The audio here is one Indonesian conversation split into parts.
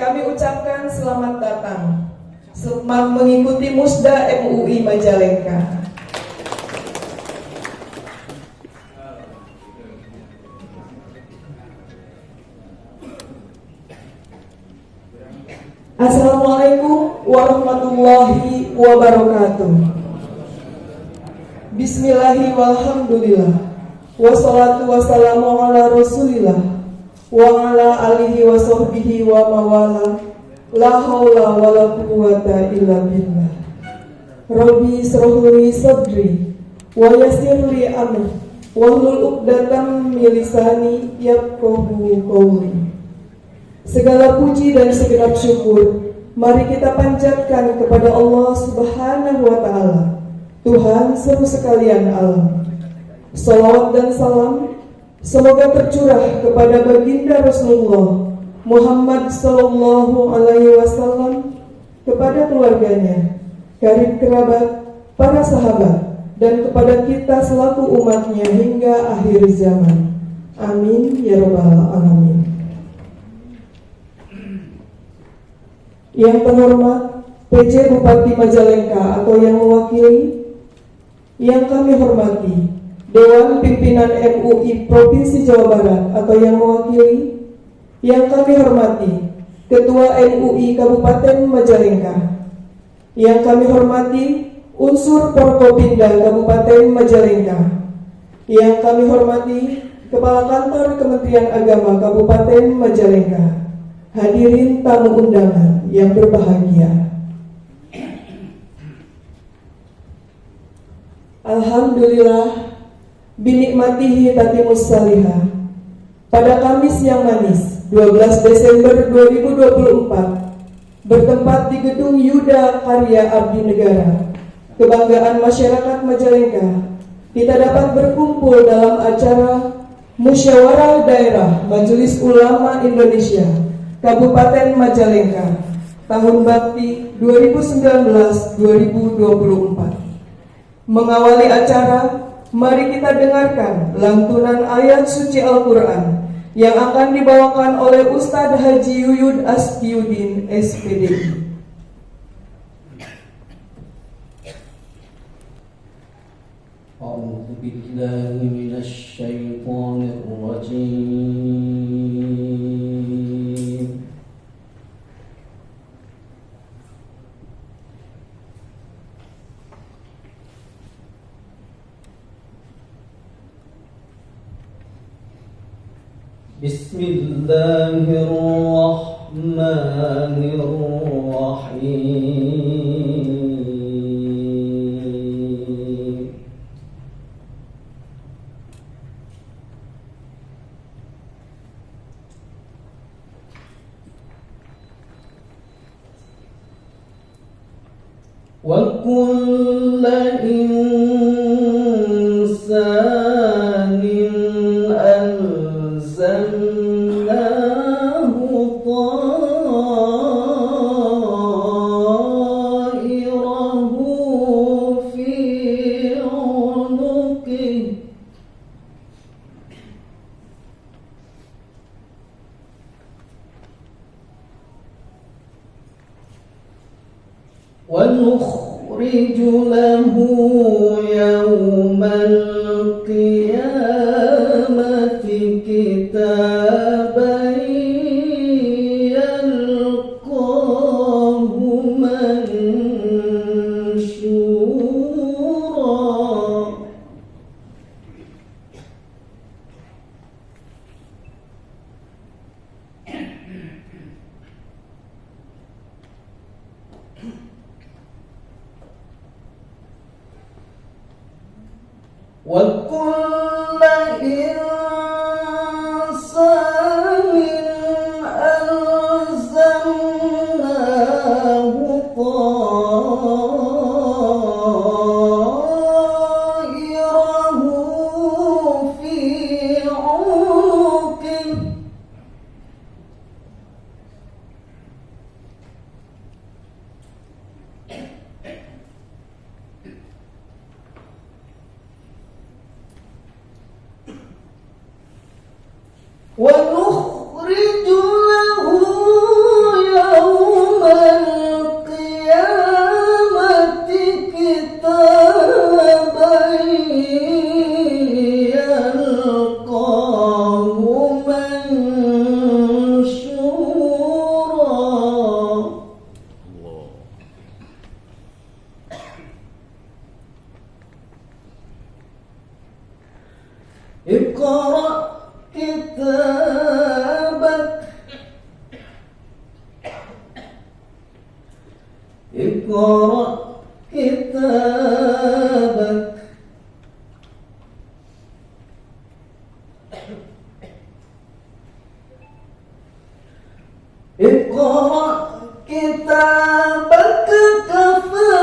kami ucapkan selamat datang mengikuti Musda MUI Majalengka. Assalamualaikum warahmatullahi wabarakatuh. Bismillahi walhamdulillah. Wassalatu wassalamu ala rasulillah wa ala alihi wa sahbihi wa mawala. La haula wa la quwwata illa billah. Rabbi shrahli sadri wa yassirli amri wahlul 'uqdatam min lisani yafqahu qawli. Segala puji dan segenap syukur mari kita panjatkan kepada Allah Subhanahu wa taala, Tuhan seluruh sekalian alam. Salawat dan salam semoga tercurah kepada baginda Rasulullah Muhammad sallallahu alaihi wasallam, kepada keluarganya, karib kerabat, para sahabat, dan kepada kita selaku umatnya hingga akhir zaman. Amin ya rabbal alamin. Yang terhormat PJ Bupati Majalengka atau yang mewakili, yang kami hormati Dewan Pimpinan MUI Provinsi Jawa Barat atau yang mewakili, yang kami hormati Ketua MUI Kabupaten Majalengka, yang kami hormati unsur Forkopimda Kabupaten Majalengka, yang kami hormati Kepala Kantor Kementerian Agama Kabupaten Majalengka, hadirin tamu undangan yang berbahagia. Alhamdulillah binikmatihi tatimus salihah. Pada Kamis yang manis 12 Desember 2024 bertempat di Gedung Yuda Karya Abdi Negara, kebanggaan masyarakat Majalengka, kita dapat berkumpul dalam acara Musyawarah Daerah Majelis Ulama Indonesia Kabupaten Majalengka Tahun Bakti 2019-2024. Mengawali acara, mari kita dengarkan lantunan ayat suci Al-Quran yang akan dibawakan oleh Ustadz Haji Yuyud Astiuddin SPDI. A'udzu billahi minasy syaithanir rajim. Bismillahirrahmanirrahim. Wa kullu insanin anzalnahu ta'irahu fi 'unuqihi wa nukhriju lahu yawmal qiyamati kitaban yalqahu manshura. Wa kullu insanin alzamnahu ta'irahu fi 'unuqihi اقرأ كتابك اقرأ كتابك كفى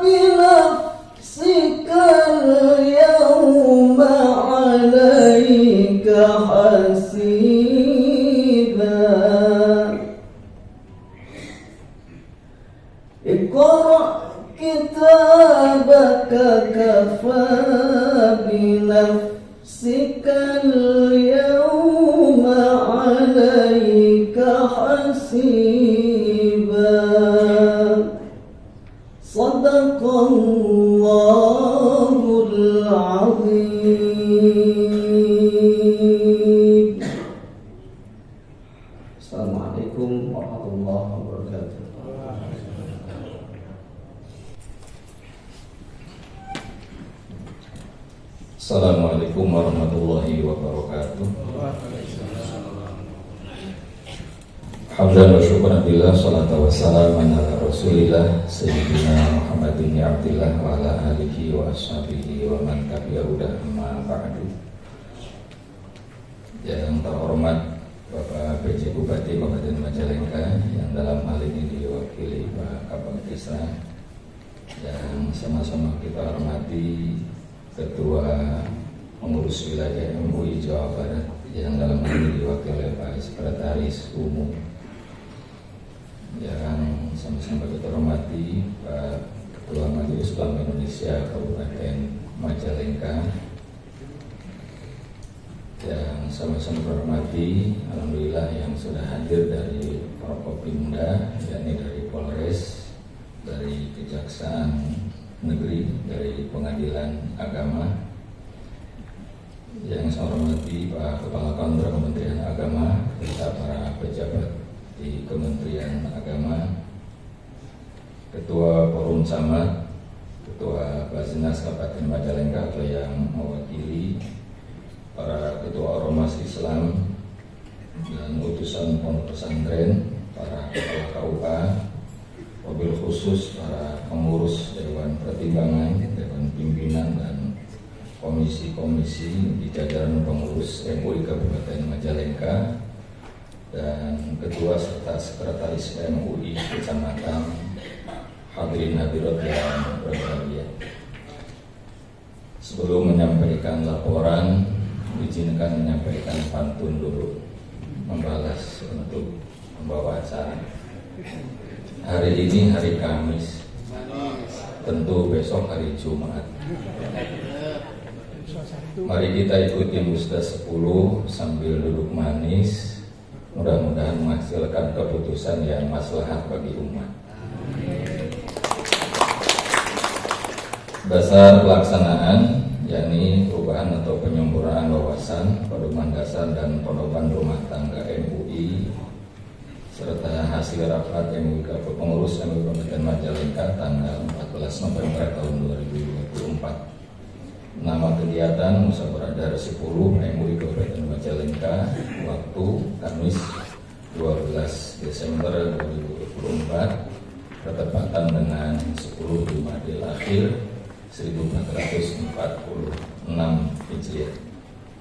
بنفسك اليوم عليك حسيبا اقرأ كتابك كفى بنفسك اليوم عليك حسيبا صدق الله العظيم. Assalamualaikum warahmatullahi wabarakatuh. Assalamualaikum warahmatullahi wabarakatuh. Hamdan wa syukran billah, salatu wassalamu ala rasulillah Sayyidina Muhammadin abdillah wa ala alihi wa ashabihi wa man tabi'ahu amma ba'du. Yang terhormat Bapak PJ Bupati Kabupaten Majalengka, yang dalam hal ini diwakili Pak Kabag Tisra, yang sama-sama kita hormati Ketua Pengurus Wilayah MUI Jawa Barat, yang dalam hal ini diwakili Pak Sekretaris Umum, yang sama-sama kita hormati Pak Ketua Majelis Ulama Indonesia Kabupaten Majalengka, yang sama-sama hormati alhamdulillah yang sudah hadir dari Forkopimda, yakni dari Polres, dari Kejaksaan Negeri, dari Pengadilan Agama, yang saya hormati Pak Kepala Kantor Kementerian Agama serta para pejabat di Kementerian Agama, Ketua Forum Camat, Ketua Basnas Kabupaten Majalengka atau yang mewakili para ketua ormas Islam dan utusan pondok pesantren, para kepala KUA, wabil khusus para pengurus Dewan Pertimbangan, Dewan Pimpinan dan komisi-komisi di jajaran pengurus MUI Kabupaten Majalengka, dan ketua serta sekretaris MUI Kecamatan, hadirin hadirat yang berbahagia. Sebelum menyampaikan laporan, izinkan menyampaikan pantun dulu, membalas untuk membawa acara. Hari ini hari Kamis, tentu besok hari Jumat. Mari kita ikuti Musda 10 sambil duduk manis, mudah-mudahan menghasilkan keputusan yang maslahat bagi umat. Dasar pelaksanaan, yakni perubahan atau penyempurnaan wawasan, pedoman dasar dan pedoman rumah tangga MUI, serta hasil rapat MUI pengurus MUI Kabupaten Majalengka tanggal 14 November tahun 2024. Nama kegiatan Musyawarah 10 MUI Kabupaten Majalengka, waktu Kamis 12 Desember 2024, bertepatan dengan 10 Jumadil Akhir 1446 Hijriah,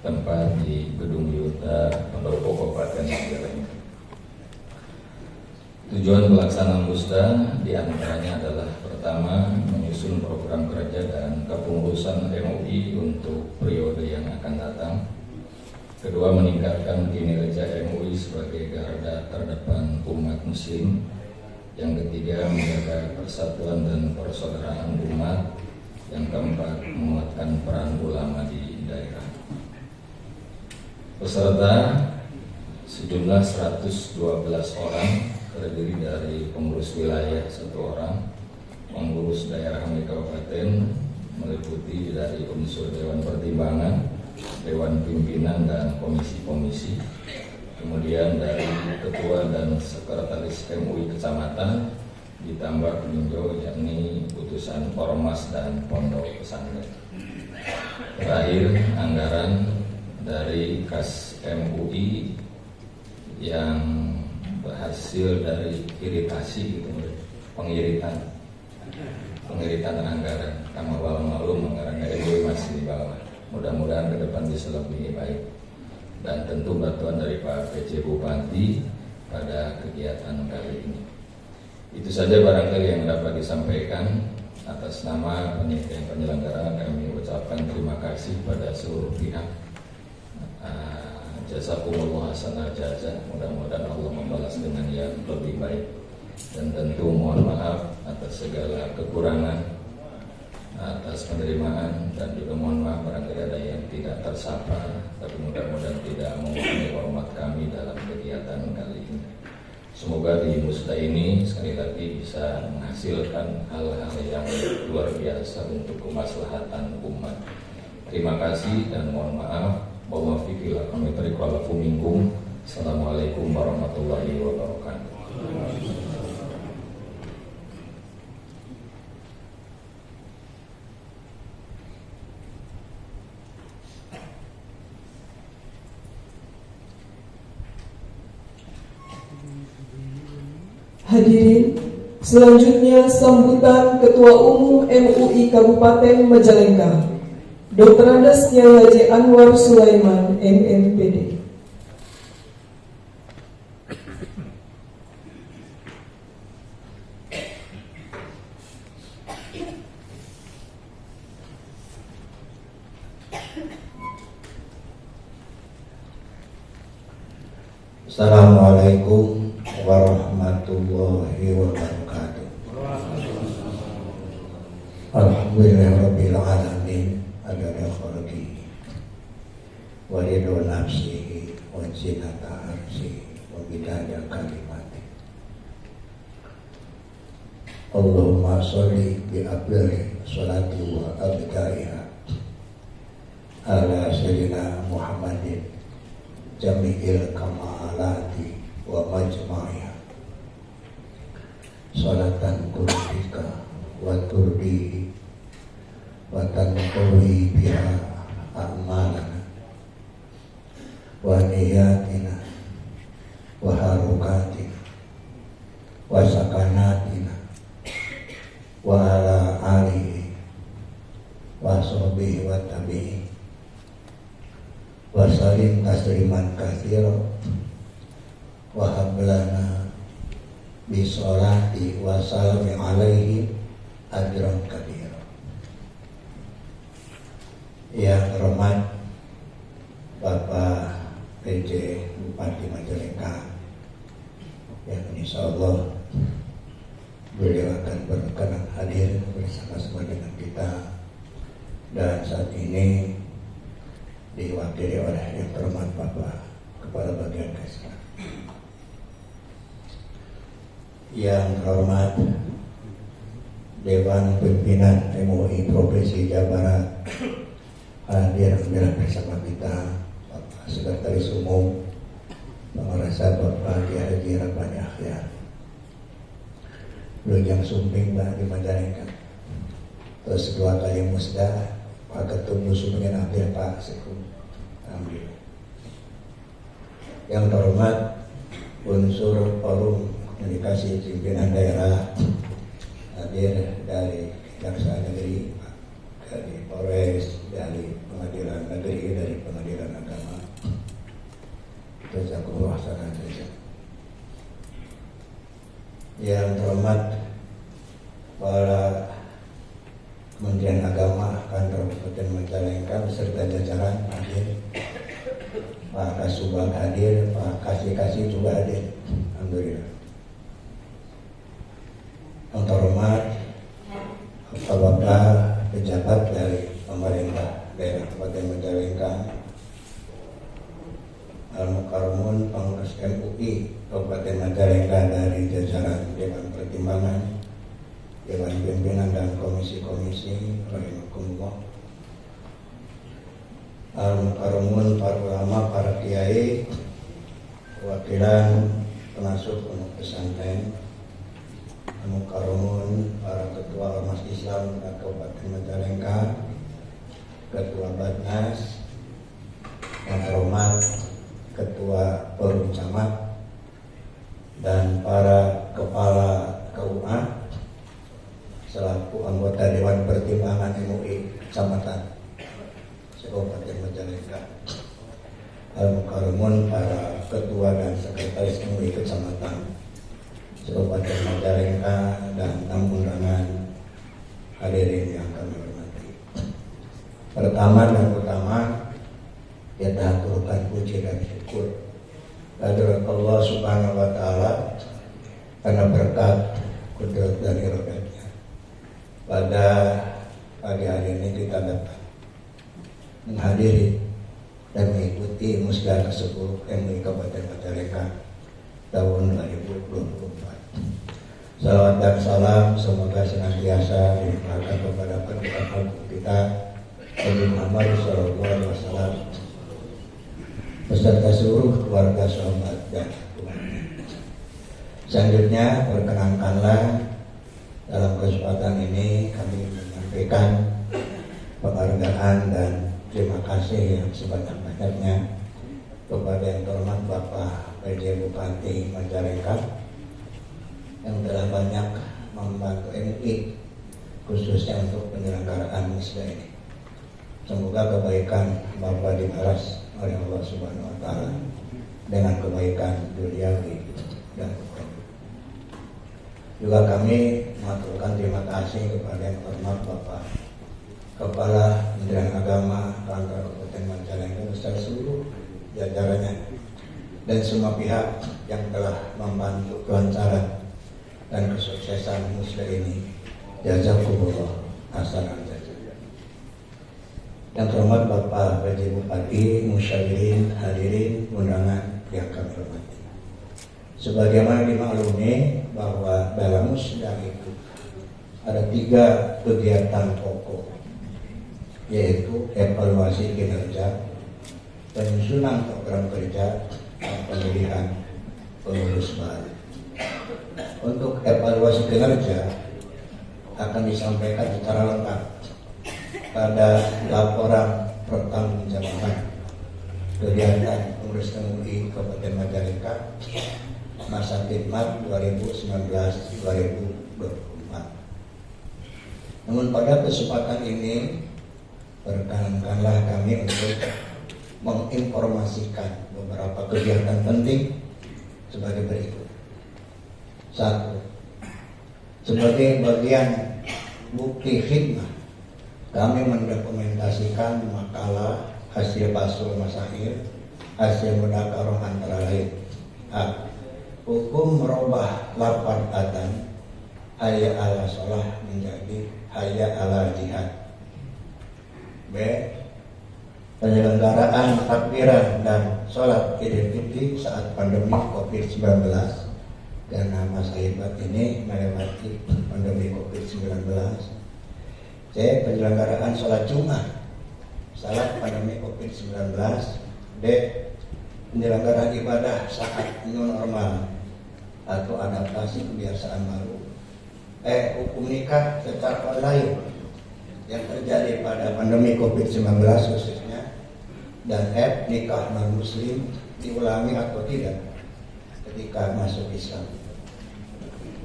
tempat di Gedung Yuta Pendopo Kabupaten Majalengka. Tujuan pelaksanaan Musda diantaranya adalah pertama, menyusun program kerja dan kepengurusan MUI untuk periode yang akan datang. Kedua, meningkatkan kinerja MUI sebagai garda terdepan umat muslim. Yang ketiga, menjaga persatuan dan persaudaraan umat. Yang keempat, menguatkan peran ulama di daerah. Peserta sejumlah 112 orang, terdiri dari pengurus wilayah 1 orang, pengurus daerah MUI Kabupaten, meliputi dari unsur Dewan Pertimbangan, Dewan Pimpinan dan komisi-komisi, kemudian dari ketua dan sekretaris MUI Kecamatan, ditambah peninjau yakni utusan ormas dan pondok pesantren. Terakhir, anggaran dari kas MUI yang berhasil dari iritasi gitu, pengiritan anggaran. Kama wal maklum anggaran RW masih di bawah. Mudah-mudahan ke depan bisa lebih baik. Dan tentu bantuan dari Pak PJ Bupati pada kegiatan kali ini. Itu saja barangkali yang dapat disampaikan. Atas nama panitia penyelenggara kami ucapkan terima kasih pada seluruh pihak. Jazakumullah hasanah jazaa. Mudah-mudahan Allah membalas dengan yang lebih baik. Dan tentu mohon maaf atas segala kekurangan, atas penerimaan, dan juga mohon maaf barangkali ada yang tidak tersapa, tapi mudah-mudahan tidak mengurangi hormat kami dalam kegiatan kali ini. Semoga di musda ini sekali lagi bisa menghasilkan hal-hal yang luar biasa untuk kemaslahatan umat. Terima kasih dan mohon maaf. Assalamualaikum warahmatullahi wabarakatuh. Hadirin, selanjutnya sambutan Ketua Umum MUI Kabupaten Majalengka, Dr. Andes Kiai Haji Anwar Sulaiman, MMPD. Assalamualaikum warahmatullahi wabarakatuh. Alhamdulillahirabbil alamin adada khalqihi wa ridha nafsihi wa zinata arsihi wa bidada kalimati. Allahumma sholli bi afdali sholati wa abdaiha ala sayyidina Muhammadin jami'il kamalati wa majma'iha salatan turbika wa turdi wa tanqawi biha a'malana wa niyatina wa harukatina wa sakanatina wa ala alihi wa sahbihi wa tabi'in wa salim tasliman katsira wa hablana bisolati wa salami alaihi ajran kabira. Yang hormat Bapak PJ Bupati Majalengka, yang insyaallah beliau akan berkenan hadir bersama-sama dengan kita, dan saat ini diwakili oleh yang terhormat Bapak Kepala Bagian Kesra. Yang terhormat Dewan Pimpinan MUI Provinsi Jawa Barat, hadir bersama kita Bapak Sekretaris Umum Pengarasa Bapak Kiai Haji Rabbani Akhyar, Lujang Sumbing di Majalengka, terus dua kali musda Pak Ketum Muslimin Abdul Pak Sekum. Alhamdulillah. Yang terhormat unsur forum komunikasi pimpinan daerah, hadir dari Kejaksaan Negeri, dari Polres, dari Pengadilan Negeri, dari Pengadilan Agama. Jazakumullah khairan. Yang terhormat para Kementerian Agama Kantor Kabupaten Majalengka beserta jajaran hadir, Pak Kasubag hadir, Pak Kasih juga hadir. Alhamdulillah. Yang terhormat Bapak pejabat dari pemerintah daerah Kabupaten Majalengka, Al-Mukarramun Pengurus MUI Kabupaten Majalengka dari jajaran Dewan Pertimbangan, Dewan Pimpinan dan komisi-komisi, rahimakumullah. Al-Mukarramun para ulama, para kiai, perwakilan pengasuh pondok pesantren, Al-Mukarramun para ketua Ormas Islam Kabupaten Majalengka, ketua Badnas, yang terhormat ketua Forum Camat, dan para kepala KUA selaku anggota Dewan Pertimbangan MUI Kecamatan Kabupaten Majalengka, Al-Mukarramun para ketua dan sekretaris MUI Kecamatan Kabupaten Majalengka, dan tamu undangan hadirin yang kami hormati. Pertama dan utama, kita haturkan puji dan syukur kehadirat Allah Subhanahu wa Ta'ala karena berkat kudrat dan iradatnya pada pagi hari ini kita dapat menghadiri dan mengikuti musda ke-10 MUI Kabupaten Majalengka tahun 2024. Salawat dan salam semoga senantiasa dilimpahkan kepada panutan agung kita Nabi Muhammad SAW beserta seluruh keluarga, sahabat dan umatnya. Selanjutnya perkenankanlah dalam kesempatan ini kami menyampaikan penghargaan dan terima kasih yang sebanyak-banyaknya kepada yang terhormat Bapak PJ Bupati Majalengka yang telah banyak membantu MUI khususnya untuk penyelenggaraan musda ini. Semoga kebaikan Bapak dibalas oleh Allah Subhanahu wa Ta'ala dengan kebaikan duniawi dan ukhrawi. Juga kami mengaturkan terima kasih kepada yang terhormat Bapak Kepala Kementerian Agama Kantor Kabupaten Majalengka beserta seluruh jajarannya dan semua pihak yang telah membantu kelancaran dan kesuksesan musda ini. Jazakumullah hasanah jazaa. Yang terhormat Bapak PJ Bupati, musyawirin, hadirin undangan yang kami hormati. Sebagaimana dimaklumi bahwa dalam musda itu ada 3 kegiatan pokok, yaitu evaluasi kinerja, penyusunan program kerja, dan pemilihan pengurus baru. Untuk evaluasi kinerja akan disampaikan secara lengkap pada laporan pertanggungjawaban kegiatan pengurus MUI Kabupaten Majalengka masa khidmat 2019-2024. Namun pada kesempatan ini perkenankanlah kami untuk menginformasikan beberapa kegiatan penting sebagai berikut. 1. Sebagai bagian bukti khidmat, kami mendokumentasikan makalah, hasil basul masail, hasil mudzakarah antara lain: A. Hukum merubah lafaz adzan hayya ala sholah menjadi hayya ala jihad. B. Penyelenggaraan takbiran dan sholat Idul Fitri saat pandemi COVID-19 karena masa hebat ini melewati pandemi COVID-19. C. Penyelenggaraan sholat Jumat saat pandemi COVID-19. D. Penyelenggaraan ibadah saat new normal atau adaptasi kebiasaan baru. E. Hukum nikah secara online yang terjadi pada pandemi COVID-19 khususnya. Dan F. Nikah non-muslim diulangi atau tidak ketika masuk Islam.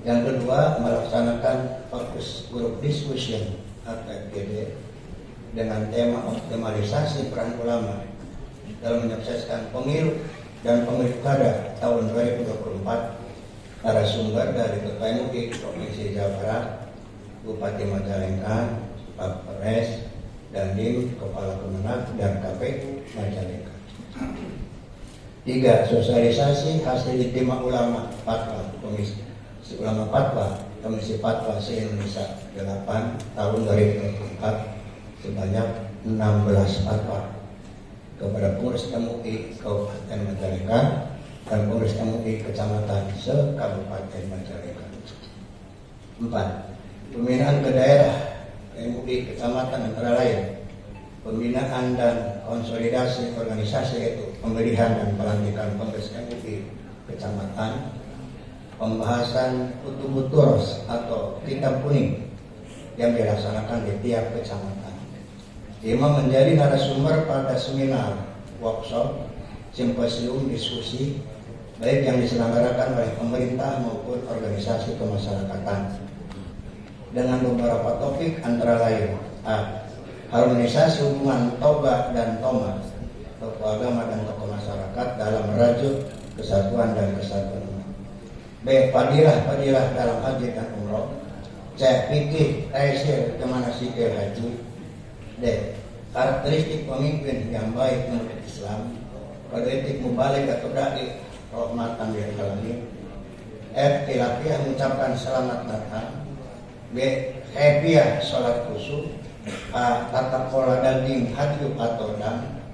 Yang kedua, melaksanakan fokus group discussion atau FGD dengan tema optimalisasi peran ulama dalam menyukseskan pemilu dan pemilu kada tahun 2024. Narasumber dari Ketua MUI Provinsi Jawa Barat, Bupati Majalengka, Pak Polres, dan Dim, Kepala Kemenag dan KPU Majalengka. 3. Sosialisasi hasil ijtima ulama fatwa Komisi Ulama Fatwa Komisi Fatwa se-Indonesia 8 tahun 2024 sebanyak 16 fatwa kepada pengurus MUI Kabupaten Majalengka dan pengurus MUI Kecamatan se-Kabupaten Majalengka. 4. Pembinaan ke daerah MUI Kecamatan antara lain pembinaan dan konsolidasi organisasi, yaitu pemilihan dan pelantikan pengurus MUI Kecamatan, pembahasan Kutubuturos atau kitab kuning yang dilaksanakan di tiap kecamatan. 5. Menjadi narasumber pada seminar, workshop, simposium, diskusi baik yang diselenggarakan oleh pemerintah maupun organisasi kemasyarakatan dengan beberapa topik antara lain: A. Harmonisasi hubungan toba dan toma, tokoh agama dan tokoh masyarakat dalam merajut kesatuan dan kesatuan umat. B. Fadilah dalam haji dan umroh. C. Fikih taisir kemanasikil haji. D. Karakteristik pemimpin yang baik menurut Islam. Kode etik mubalik atau dai rahmatan lil alamin. F. Tilapiyah mengucapkan selamat datang. B. Khaifiyah sholat khusyuk. A. Tata pola daging hadyu atau dam.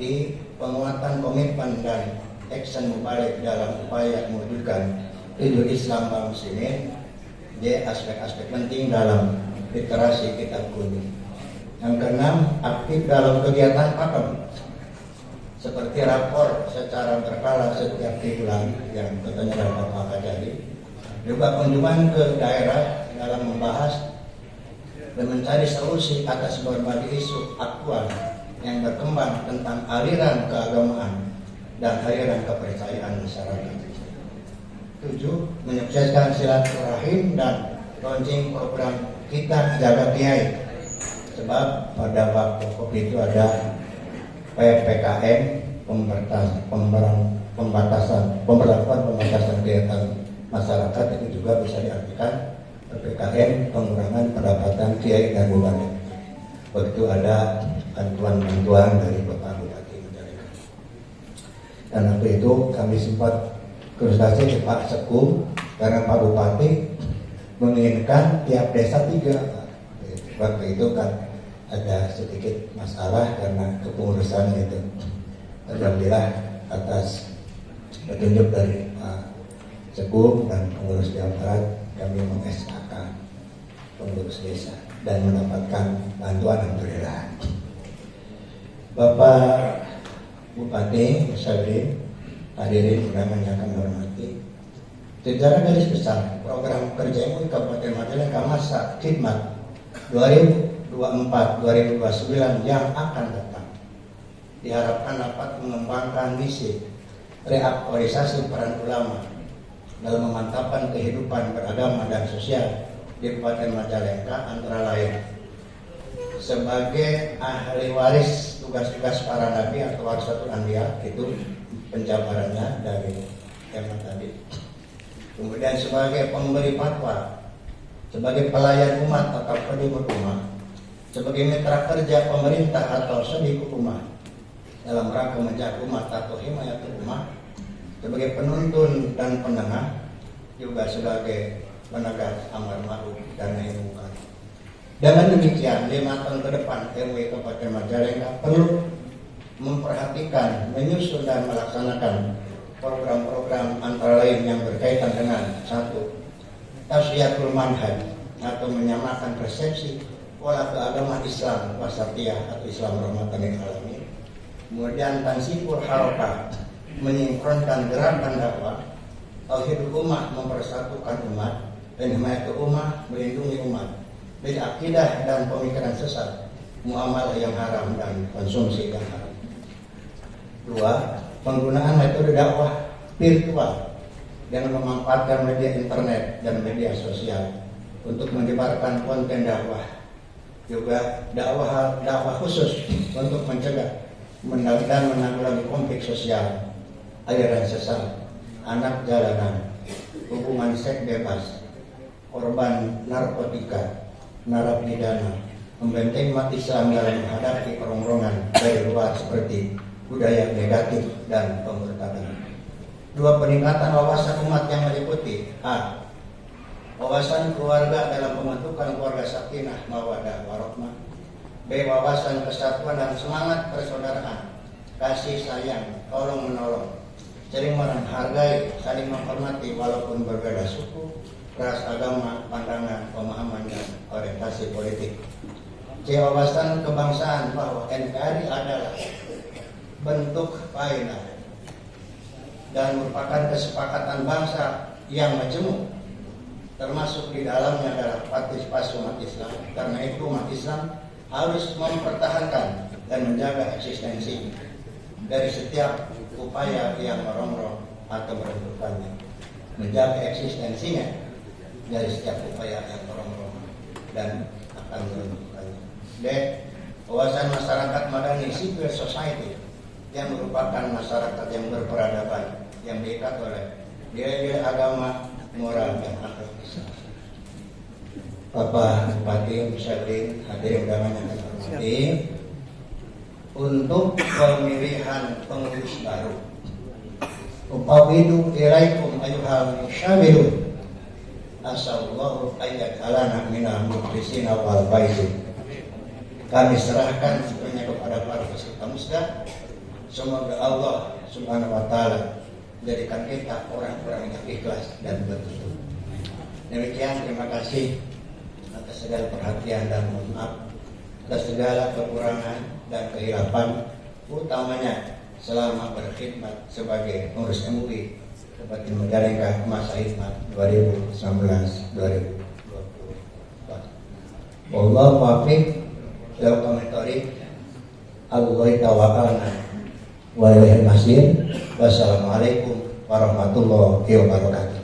I. Penguatan komitmen dan action mubalik dalam upaya mewujudkan tujuan Islam kaum muslimin. D. Aspek-aspek penting dalam literasi kitab kuning. Yang keenam, aktif dalam kegiatan pakem seperti rapor secara berkala setiap bulan yang tentunya dapat maka jadi. Juga kunjungan ke daerah dalam membahas dan mencari solusi atas berbagai isu aktual yang berkembang tentang aliran keagamaan dan aliran kepercayaan masyarakat. 7. Menyukseskan silaturahim dan launching program Kita Jaga Kiai. Sebab pada waktu COVID itu ada PPKM, pemberlakuan pembatasan kegiatan masyarakat, itu juga bisa diartikan PPKM, pengurangan pendapatan kiai dan bupati. Begitu ada bantuan dari Bapak Bupati Majalengka. Dan waktu itu kami sempat konsultasi ke Pak Sekum karena Pak Bupati menginginkan tiap desa 3. Waktu itu kan ada sedikit masalah karena kepengurusan itu. Alhamdulillah atas petunjuk dari Pak Sekum dan pengurus Jawa Barat, kami meng-SK pengurus desa dan mendapatkan bantuan. Alhamdulillah. Bapak Bupati Musabri, hadirin undangan yang kami hormati, secara garis besar program kerja MUI Kabupaten Majalengka masa khidmat 2024-2029 yang akan datang diharapkan dapat mengembangkan misi reaktualisasi peran ulama dalam memantapkan kehidupan beragama dan sosial di Kabupaten Majalengka, antara lain sebagai ahli waris tugas-tugas para nabi atau warisatul anbiya, itu penjabarannya dari tema tadi. Kemudian sebagai pemberi fatwa, sebagai pelayan umat atau pendibur umat, sebagai mitra kerja pemerintah atau sediku umat dalam rangka menjaga umat atau himayatul umat, sebagai penuntun dan penengah, juga sebagai penegak amar ma'ruf dan nahi munkar. Dengan demikian, 5 tahun ke depan MUI Kabupaten Majalengka perlu memperhatikan, menyusun dan melaksanakan program-program antara lain yang berkaitan dengan 1. Tasfiyatul manhaj atau menyamakan persepsi pola keagamaan Islam wasatiyah atau Islam rahmatan lil alamin. Kemudian tansiful harakah, menyinkronkan gerakan dakwah, tauhid ummah, mempersatukan umat, dan himayatul ummah, melindungi umat dari akidah dan pemikiran sesat, muamalah yang haram dan konsumsi yang haram. 2. Penggunaan metode dakwah virtual dengan memanfaatkan media internet dan media sosial untuk menyebarkan konten dakwah. Juga dakwah khusus untuk mencegah dan menanggulangi konflik sosial, aliran sesat, anak jalanan, hubungan seks bebas, korban narkotika, narapidana, membentengi umat Islam dalam menghadapi perongrongan dari luar seperti budaya negatif dan pemurtadan. 2. Peningkatan wawasan umat yang meliputi: A. Wawasan keluarga dalam pembentukan keluarga sakinah mawaddah warahmah. B. Wawasan kesatuan dan semangat persaudaraan, kasih sayang, tolong menolong, saling menghargai, saling menghormati walaupun berbeda suku, ras, agama, pandangan, pemahaman, dan orientasi politik. C. Wawasan kebangsaan bahwa NKRI adalah bentuk faedah dan merupakan kesepakatan bangsa yang majemuk, termasuk di dalamnya adalah partisipasi umat Islam. Karena itu umat Islam harus mempertahankan dan menjaga eksistensi dari setiap upaya yang merongrong atau meruntuhkannya, menjaga eksistensinya dari setiap upaya yang merongrong dan akan menentukannya. D. Wawasan masyarakat madani civil society yang merupakan masyarakat yang berperadaban yang diikat oleh nilai-nilai agama, moral, dan akademis. Bapak Bupati Musyafirin, hadirin undangan yang kami hormati, untuk pemilihan pengurus baru, upawidu ilaikum ayyuhal musyawirun, asallallahu ayyadhalana minal mukhlisina wal faizin. Kami serahkan sepenuhnya kepada para peserta musda. Semoga Allah Subhanahu wa taala menjadikan kita orang-orang yang ikhlas dan betul. Demikian, terima kasih atas segala perhatian dan mohon maaf atas segala kekurangan dan kehilapan, utamanya selama berkhidmat sebagai pengurus MUI Kabupaten Majalengka masa khidmat 2019-2024. Wallahu muwaffiq ila aqwamit Allahi tawakkalna wa ilaihil masir. Wassalamualaikum warahmatullahi wabarakatuh.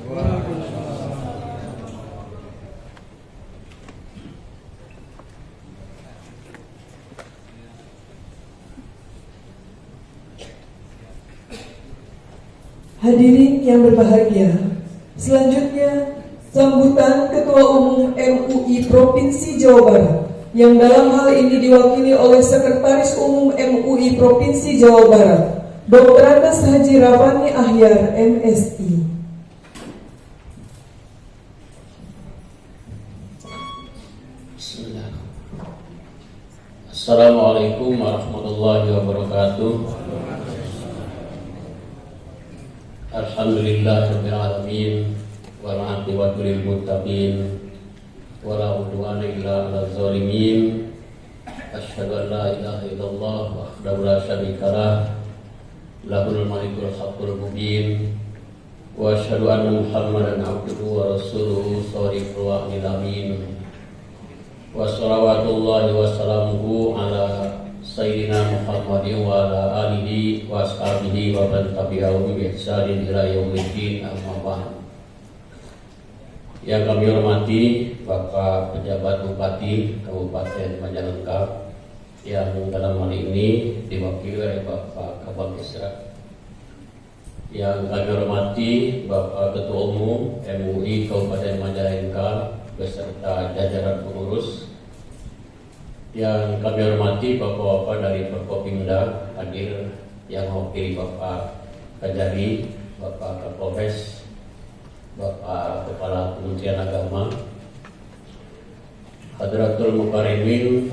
Hadirin yang berbahagia, selanjutnya sambutan Ketua Umum MUI Provinsi Jawa Barat yang dalam hal ini diwakili oleh Sekretaris Umum MUI Provinsi Jawa Barat, Dr. Andes Haji Rafani Ahyar, MSI. Assalamualaikum warahmatullahi wabarakatuh. Alhamdulillahirabbil alamin wal 'aqibatu lil muttaqin wala udwana illa 'alal zalimin. Asyhadu an la ilaha illallah wahdahu la syarikalah lahul malikul haqqul mubin wa asyhadu anna Muhammadan abduhu wa rasuluhu shadiqul wa'dil amin. Wa salawatullahi wa salamuhu ala sayyidina Muhammadin wa ala alihi wa ashabihi wa man tabi'ahum bi ihsanin ila yaumiddin, amma ba'd. Yang kami hormati Bapak Pejabat Bupati Kabupaten Majalengka yang dalam hal ini diwakili oleh Bapak Kabang Isra. Yang kami hormati Bapak Ketua Umum MUI Kabupaten Majalengka beserta jajaran pengurus. Yang kami hormati Bapak-bapak dari Forkopimda hadir, yang mewakili Bapak Kajari, Bapak Kapolres, Bapak Kepala Kementerian Agama, Hadratul Mukarimin,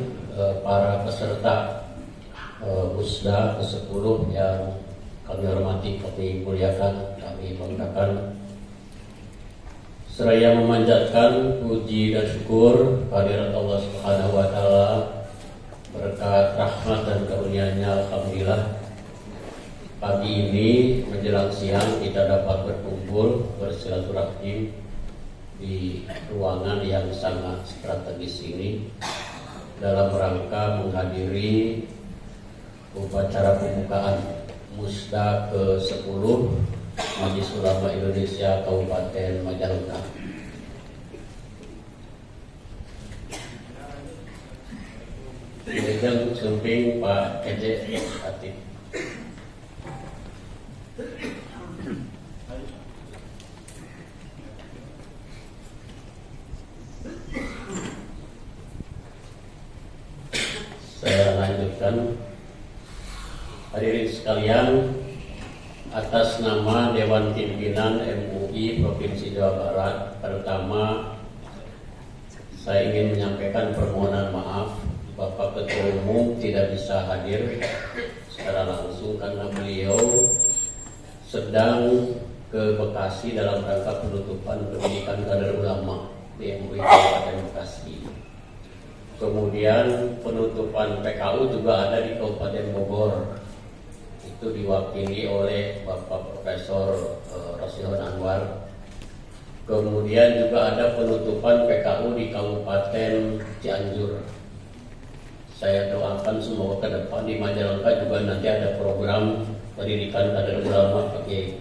para peserta Musda ke-10 yang kami hormati, kami muliakan, kami banggakan. Seraya memanjatkan puji dan syukur kehadirat Allah Subhanahu wa taala, berkat rahmat dan karunia-Nya, alhamdulillah pagi ini menjelang siang kita dapat berkumpul bersilaturahim di ruangan yang sangat strategis ini dalam rangka menghadiri upacara pembukaan Musda ke-10 Majelis Ulama Indonesia Kabupaten Majalengka. Dirjen Sumping Pak Ece Atif. Saya lanjutkan. Hadirin sekalian, atas nama Dewan Pimpinan MUI Provinsi Jawa Barat, pertama saya ingin menyampaikan permohonan maaf Bapak Ketua Umum tidak bisa hadir secara langsung karena beliau sedang ke Bekasi dalam rangka penutupan pendidikan kader ulama di MUI Kabupaten Bekasi. Kemudian penutupan PKU juga ada di Kabupaten Bogor. Itu diwakili oleh Bapak Profesor Rosilon Anwar. Kemudian juga ada penutupan PKU di Kabupaten Cianjur. Saya doakan semoga ke depan di Majalengka juga nanti ada program pendidikan kader ulama pakai.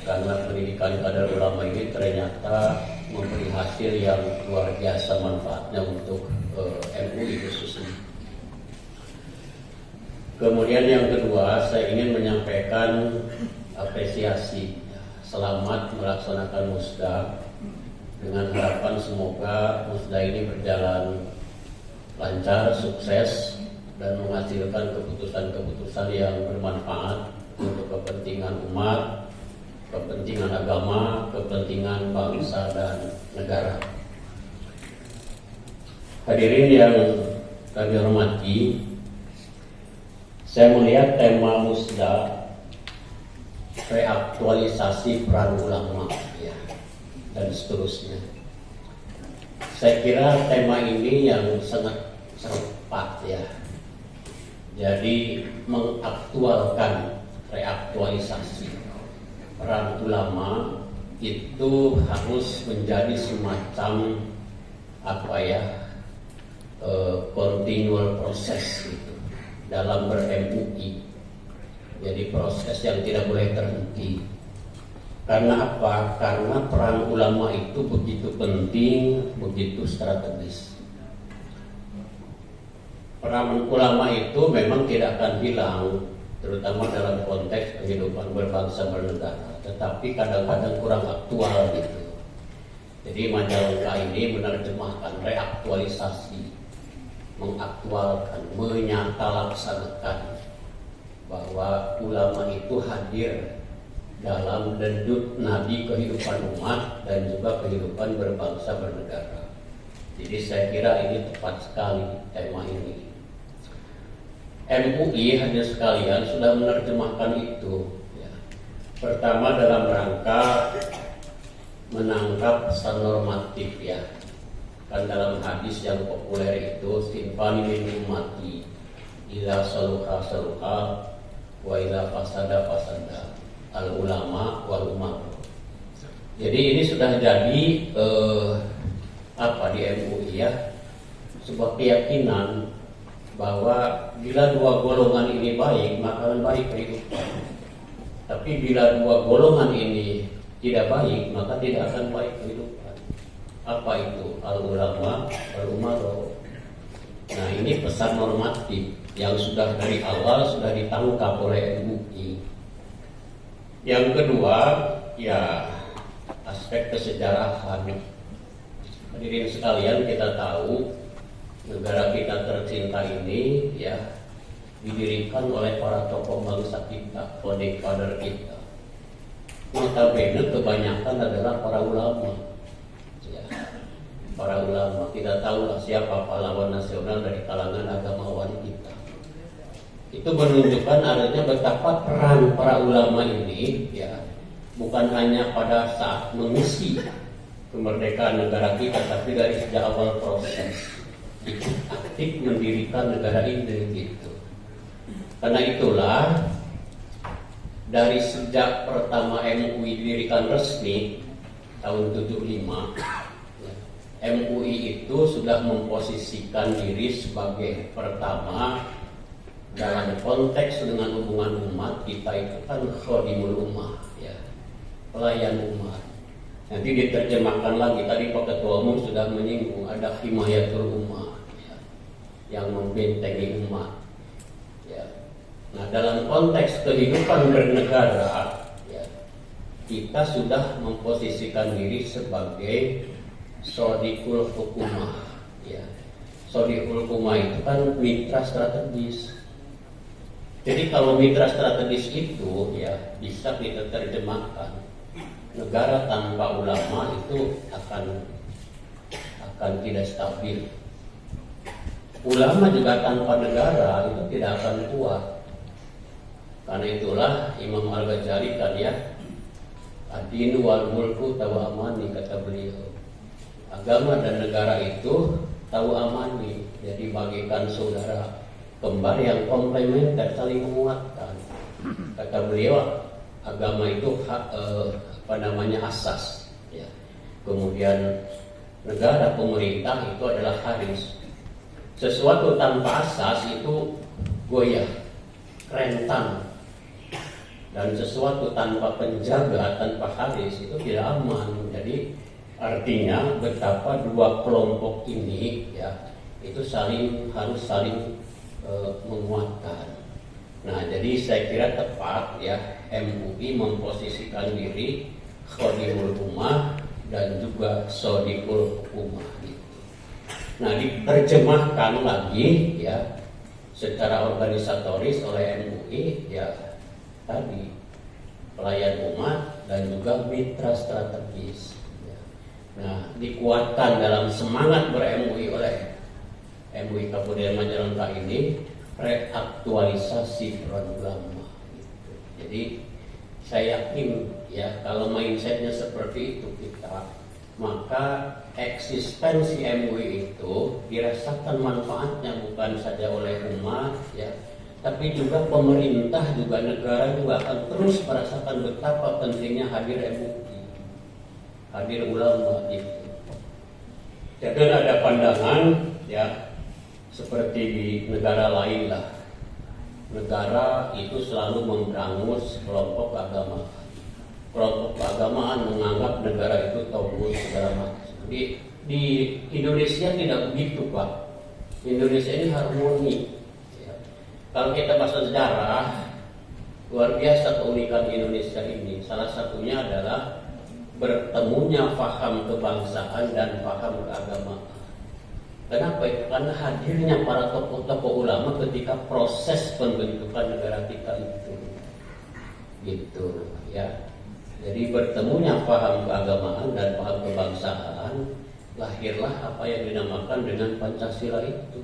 karena pendidikan kader ulama ini ternyata memberi hasil yang luar biasa manfaatnya untuk MUI khususnya. Kemudian yang kedua, saya ingin menyampaikan apresiasi, selamat melaksanakan musda, dengan harapan semoga musda ini berjalan lancar, sukses, dan menghasilkan keputusan-keputusan yang bermanfaat untuk kepentingan umat, kepentingan agama, kepentingan bangsa dan negara. Hadirin yang kami hormati, saya melihat tema musda reaktualisasi peran ulama, ya, dan seterusnya. Saya kira tema ini yang sangat tepat, ya. Jadi mengaktualkan, reaktualisasi peran ulama itu harus menjadi semacam continual proses gitu dalam ber-MUI. Jadi proses yang tidak boleh terhenti. Karena apa? Karena peran ulama itu begitu penting, begitu strategis. Peran ulama itu memang tidak akan hilang, terutama dalam konteks kehidupan berbangsa bernegara, tetapi kadang-kadang kurang aktual gitu. Jadi Majalengka ini menerjemahkan reaktualisasi, mengaktualkan, menyata laksanakan bahwa ulama itu hadir dalam dendut nadi kehidupan umat dan juga kehidupan berbangsa bernegara. Jadi saya kira ini tepat sekali tema ini. MUI hadir sekalian sudah menerjemahkan itu, ya. Pertama dalam rangka menangkap pesan normatif, ya. Kan dalam hadis yang populer itu sinfani min ummati ila saluha saluha wa ila fasada fasada, al ulama wal umar. Jadi ini sudah jadi di MUI, ya, sebuah keyakinan bahwa bila dua golongan ini baik, maka akan baik kehidupan. Tapi bila dua golongan ini tidak baik, maka tidak akan baik kehidupan. Apa itu? Al ulama wal umaro. Nah, ini pesan normatif yang sudah dari awal sudah ditangkap oleh MUI. Yang kedua, ya, aspek kesejarahan. Hadirin sekalian, kita tahu negara kita tercinta ini, ya, didirikan oleh para tokoh bangsa kita, founding father kita. Notabene kebanyakan adalah para ulama, ya. Para ulama, kita tahulah siapa pahlawan nasional dari kalangan agamawan kita. Itu menunjukkan adanya betapa peran para ulama ini, ya, bukan hanya pada saat mengisi kemerdekaan negara kita, tapi dari sejak awal proses ikut aktif mendirikan negara ini gitu. Karena itulah dari sejak pertama MUI didirikan resmi tahun 75, MUI itu sudah memposisikan diri sebagai pertama dalam konteks dengan hubungan umat. Kita itu kan khodimul ummah, ya, pelayan umat. Nanti diterjemahkan lagi, tadi Pak Ketua Umum sudah menyinggung ada himayatul ummah, ya, yang membentengi umat, ya. Nah, dalam konteks kehidupan bernegara, ya, kita sudah memposisikan diri sebagai sodikul hukumah, ya. Sodikul hukumah itu kan mitra strategis. Jadi kalau mitra strategis itu, ya, bisa kita terjemahkan, negara tanpa ulama itu akan tidak stabil. Ulama juga tanpa negara itu tidak akan kuat. Karena itulah Imam Al-Ghazali kan, ya, ad-dinu wal mulku tahu amani, kata beliau. Agama dan negara itu tahu amani, jadi bagikan saudara kembar yang komplementer, saling menguatkan. Kata beliau, agama itu asas, ya. Kemudian negara, pemerintah itu adalah haris. Sesuatu tanpa asas itu goyah, rentan, Dan sesuatu tanpa penjaga, tanpa haris itu tidak aman. Jadi artinya betapa dua kelompok ini ya itu harus saling menguatkan. Nah, jadi saya kira tepat ya MUI memposisikan diri Khodimul Ummah dan juga Shodikul Ummah gitu. Nah, diterjemahkan lagi ya secara organisatoris oleh MUI ya tadi pelayan umat dan juga mitra strategis. Nah, dikuatkan dalam semangat ber-MUI oleh MUI Kabupaten Majalengka ini reaktualisasi peran ulama. Gitu. Jadi saya yakin ya kalau mindsetnya seperti itu kita, maka eksistensi MUI itu dirasakan manfaatnya bukan saja oleh umat ya, tapi juga pemerintah, juga negara juga akan terus merasakan betapa pentingnya hadir MUI, hadir ulama gitu. Jadi ada pandangan ya seperti di negara lain lah. Negara itu selalu memberangus kelompok agama. Kelompok keagamaan menganggap negara itu tauhid segala macam. Di Indonesia tidak begitu, Pak. Indonesia ini harmoni. Kalau kita bahas sejarah, luar biasa keunikan Indonesia ini. Salah satunya adalah bertemunya paham kebangsaan dan paham keagamaan. Kenapa itu? Karena hadirnya para tokoh-tokoh ulama ketika proses pembentukan negara kita itu. Gitu, ya. Jadi bertemunya paham keagamaan dan paham kebangsaan, lahirlah apa yang dinamakan dengan Pancasila itu.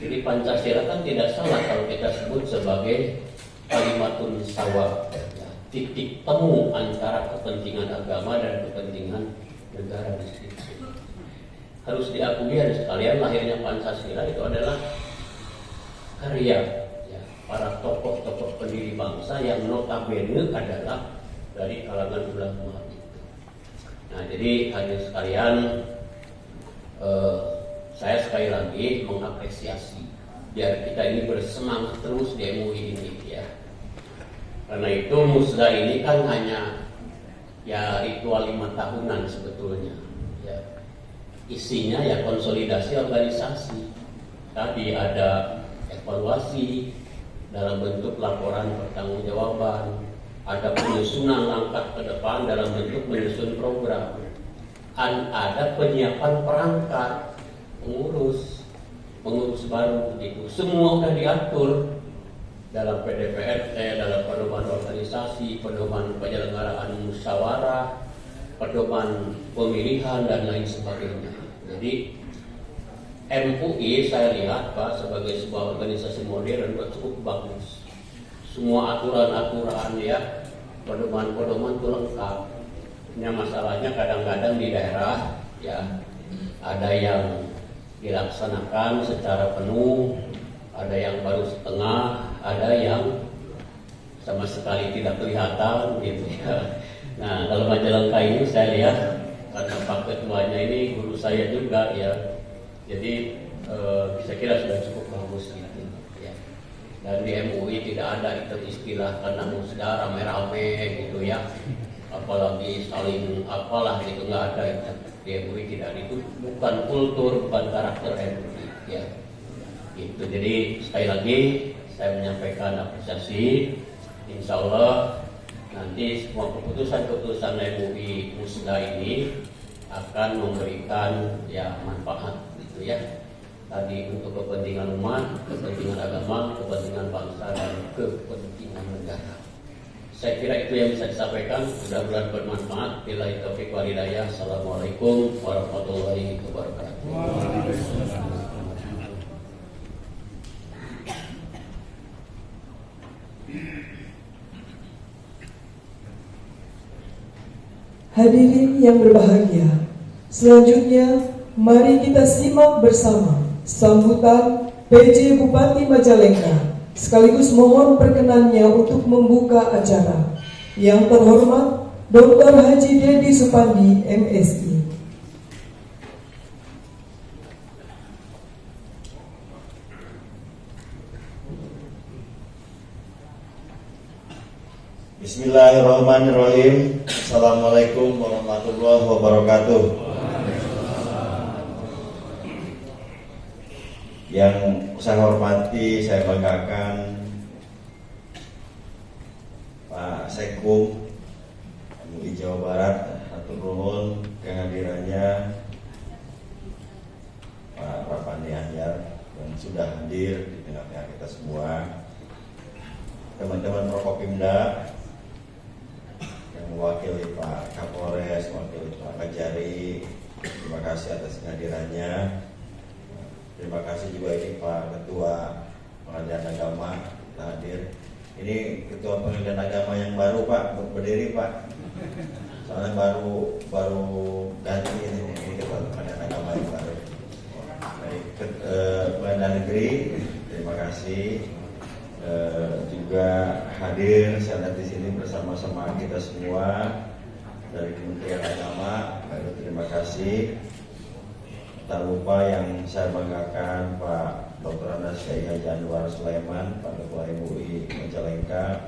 Jadi Pancasila kan tidak salah kalau kita sebut sebagai kalimatun sawab, ya, titik temu antara kepentingan agama dan kepentingan negara di situ. Harus diakui ada sekalian lahirnya Pancasila itu adalah karya ya, para tokoh-tokoh pendiri bangsa yang notabene adalah dari kalangan ulama itu. Nah, jadi hadirin sekalian, saya sekali lagi mengapresiasi biar kita ini bersemangat terus di MUI ini ya. Karena itu musda ini kan hanya ya ritual 5 tahunan sebetulnya ya. Isinya ya konsolidasi organisasi. Tadi ada evaluasi dalam bentuk laporan pertanggungjawaban, ada penyusunan langkah ke depan dalam bentuk menyusun program, ada penyiapan perangkat pengurus baru itu semua sudah diatur dalam PDPRT, dalam pedoman organisasi, pedoman penyelenggaraan musyawarah, pedoman pemilihan dan lain sebagainya. Jadi MUI saya lihat Pak sebagai sebuah organisasi modern cukup bagus. Semua aturan-aturan ya, pedoman-pedoman itu lengkap. Hanya masalahnya kadang-kadang di daerah ya ada yang dilaksanakan secara penuh, ada yang baru setengah, ada yang sama sekali tidak kelihatan gitu ya. Nah, kalau Majalengka ini saya lihat karena Pak Ketuanya ini guru saya juga ya, jadi saya kira sudah cukup bagus gitu ya. Dan di MUI tidak ada itu istilah karena musda rame-rame gitu ya, apalagi saling apalah gitu, nggak ada itu. Di MUI tidak, itu bukan kultur, bukan karakter MUI ya. Itu jadi sekali lagi saya menyampaikan apresiasi. Insya Allah nanti semua keputusan-keputusan MUI musda ini akan memberikan ya manfaat gitu ya. Tadi untuk kepentingan umat, kepentingan agama, kepentingan bangsa dan kepentingan negara. Saya kira itu yang bisa disampaikan. Mudah-mudahan bermanfaat. Billahi taufiq wal hidayah. Assalamualaikum warahmatullahi wabarakatuh. Hadirin yang berbahagia, selanjutnya mari kita simak bersama sambutan PJ Bupati Majalengka sekaligus mohon perkenannya untuk membuka acara. Yang terhormat Dr. Haji Dedi Supandi, MSI. Bismillahirrahmanirrahim. Assalamualaikum warahmatullahi wabarakatuh. Yang saya hormati, saya banggakan Pak Sekum MUI Jawa Barat, atur nuhun kehadirannya Pak Rapandi Ahyar yang sudah hadir di tengah-tengah kita semua, teman-teman Prokopimda yang mewakili Pak Kapolres, mewakili Pak Kajari, terima kasih atas kehadirannya. Terima kasih juga ini Pak Ketua Pengadilan Agama hadir. Ini Ketua Pengadilan Agama yang baru Pak, berdiri Pak. Soalnya baru ganti ini Ketua Pengadilan Agama yang baru. Baik, Pengadilan Negeri, terima kasih. Juga hadir saya lihat di sini bersama-sama kita semua dari Kementerian Agama. Terima kasih. Tak lupa yang saya banggakan Pak Dr. Andes Kiai Haji Anwar Sulaiman, Pak Ketua MUI Majalengka,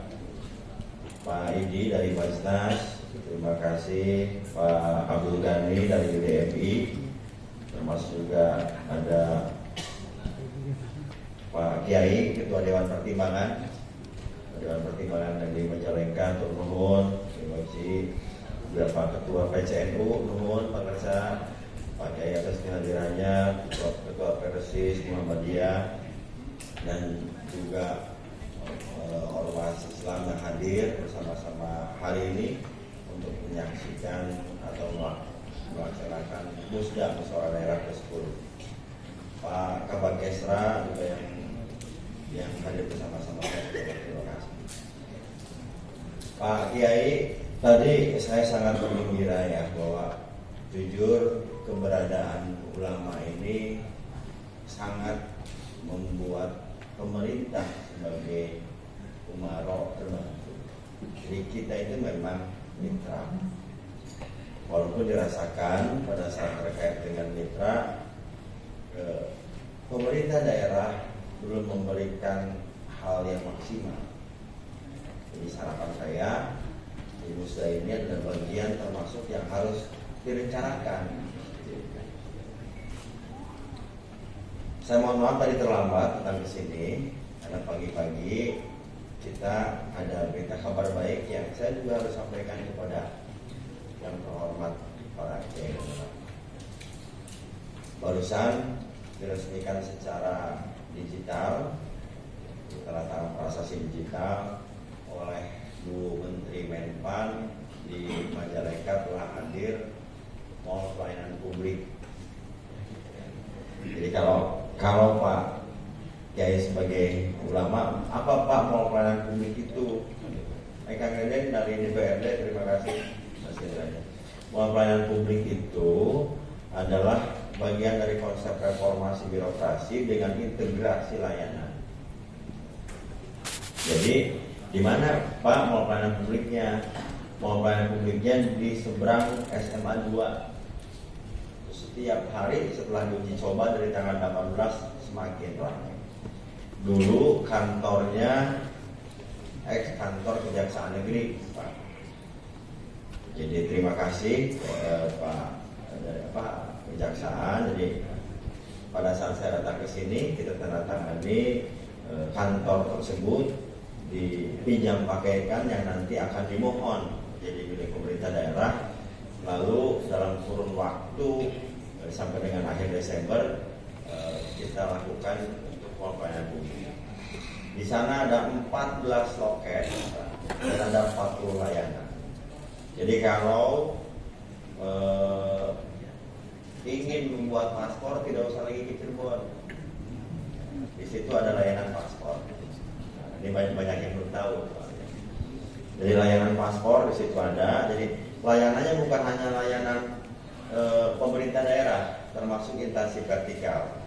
Pak Idi dari Basnas, terima kasih, Pak Abdul Ghani dari UDMI, termasuk juga ada Pak Kiai Ketua Dewan Pertimbangan dari Majalengka, turun, terima kasih, juga Pak Ketua PCNU, nuhun, Pak Kersa, Pak Kiai atas kehadirannya, Ketua Persis Muhammadiyah, dan juga ormas Islam yang hadir bersama-sama hari ini untuk menyaksikan atau melaksanakan musda musyawarah daerah ke-10. Pak Kabag Kesra juga yang hadir bersama-sama. Terima kasih. Pak Kiai, tadi saya sangat bergembira ya bahwa jujur keberadaan ulama ini sangat membuat pemerintah sebagai umaro terbantu. Jadi kita itu memang mitra, walaupun dirasakan pada saat terkait dengan mitra, pemerintah daerah belum memberikan hal yang maksimal. Jadi harapan saya di musda ini adalah bagian termasuk yang harus direncanakan. Saya mohon maaf tadi terlambat datang ke sini karena pagi-pagi kita ada berita kabar baik yang saya juga harus sampaikan kepada yang terhormat para kiai. Barusan diresmikan secara digital, tanda tangan prasasti digital oleh Bu Menteri Menpan di Majalengka telah hadir mall pelayanan publik. Jadi kalau Pak Kiai sebagai ulama, apa Pak mau pelayanan publik itu? Kang Eden dari DPRD, terima kasih Mas Eden. Mau pelayanan publik itu adalah bagian dari konsep reformasi birokrasi dengan integrasi layanan. Jadi di mana Pak mau pelayanan publiknya? Mau pelayanan publiknya di seberang SMA 2. Setiap hari setelah diuji coba dari tanggal 18 semakin ramai. Dulu kantornya kantor Kejaksaan Negeri, Pak. Jadi terima kasih Pak Kejaksaan. Jadi pada saat saya datang ke sini kita tanda tangani kantor tersebut dipinjam pakaikan yang nanti akan dimohon jadi milik pemerintah daerah. Lalu dalam kurun waktu sampai dengan akhir Desember kita lakukan untuk pelayanan publik. Di sana ada 14 loket dan ada 40 layanan. Jadi kalau ingin membuat paspor tidak usah lagi ke Cirebon. Di situ ada layanan paspor. Ini banyak yang belum tahu. Jadi layanan paspor di situ ada. Jadi layanannya bukan hanya layanan pemerintah daerah, termasuk instansi vertikal.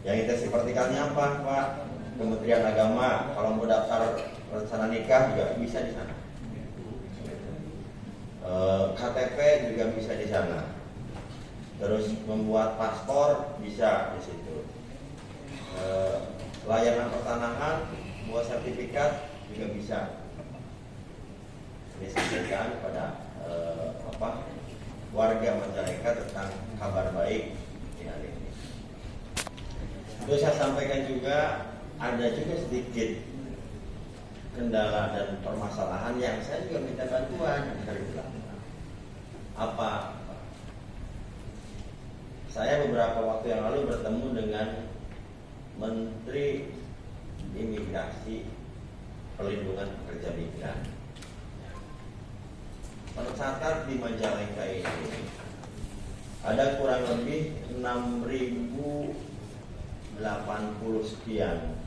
Yang instansi vertikalnya apa, Pak? Kementerian Agama. Kalau mau daftar rencana nikah juga bisa di sana. KTP juga bisa di sana. Terus membuat paspor bisa di situ. Layanan pertanahan, buat sertifikat juga bisa. ini sampaikan kepada warga Majalengka tentang kabar baik di hari ini. Terus saya sampaikan juga ada juga sedikit kendala dan permasalahan yang saya juga minta bantuan dari belakang. Apa? Saya beberapa waktu yang lalu bertemu dengan Menteri Imigrasi Perlindungan Pekerja Migran. Tercatat di Majalengka ini ada kurang lebih 6.080 sekian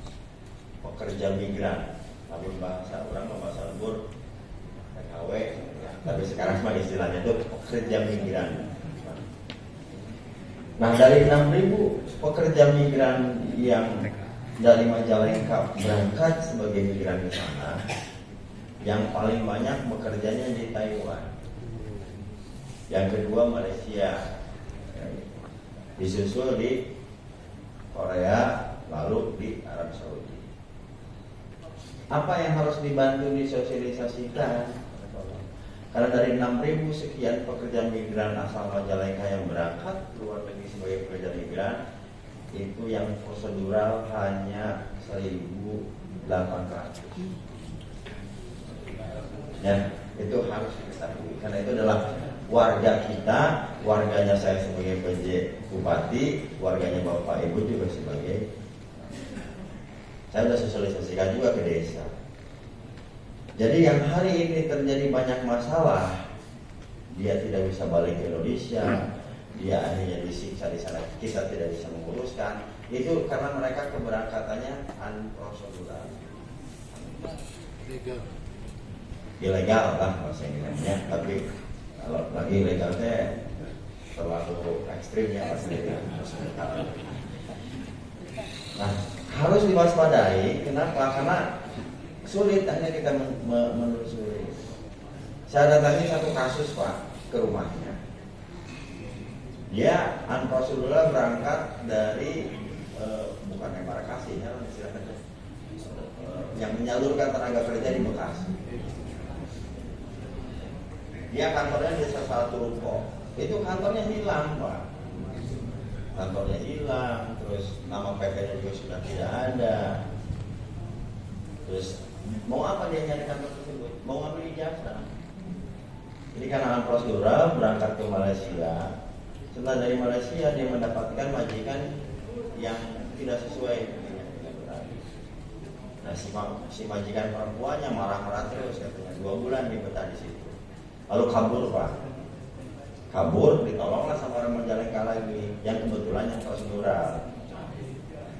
pekerja migran. Namun bahasa orang bahasa lembur TKW, ya, tapi sekarang semua istilahnya itu pekerja migran. Nah, dari 6.000 pekerja migran yang dari Majalengka berangkat sebagai migran di sana, yang paling banyak bekerjanya di Taiwan, yang kedua Malaysia, disusul di Korea, lalu di Arab Saudi. Apa yang harus dibantu disosialisasikan? Karena dari 6.000 sekian pekerja migran asal Majalengka yang berangkat keluar negeri sebagai pekerja migran, itu yang prosedural hanya 1.800. Ya, itu harus diketahui karena itu adalah warga kita, warganya saya sebagai PJ Bupati, warganya Bapak Ibu juga sebagai. Saya sudah sosialisasikan juga ke desa. Jadi yang hari ini terjadi banyak masalah, dia tidak bisa balik ke Indonesia, dia akhirnya disiksa di sana, kita tidak bisa menguruskan, itu karena mereka keberangkatannya unprosedural. Ilegal lah bahasa Inggrisnya, tapi kalau lagi ilegalnya terlalu ekstrim ya pasti. Nah, harus diwaspadai. Kenapa? Karena sulit hanya kita menelusuri. Saya datangi satu kasus Pak ke rumahnya. Dia unprosedural berangkat dari bukan embarkasi ya, istilahnya yang menyalurkan tenaga kerja di Bekasi. Dia kantornya di salah satu ruko. Itu kantornya hilang, Pak. Kantornya hilang, terus nama PT-nya juga sudah tidak ada. Terus mau apa dia nyari kantor tersebut? Mau ngambil ijazah. Jadi karena prosedural berangkat ke Malaysia. Setelah dari Malaysia dia mendapatkan majikan yang tidak sesuai dengan berarti. Nah si majikan perempuannya marah-marah terus katanya 2 bulan dia betah di situ. Lalu kabur Pak. Kabur, ditolonglah sama orang Majalengka lagi yang kebetulan yang prosedural.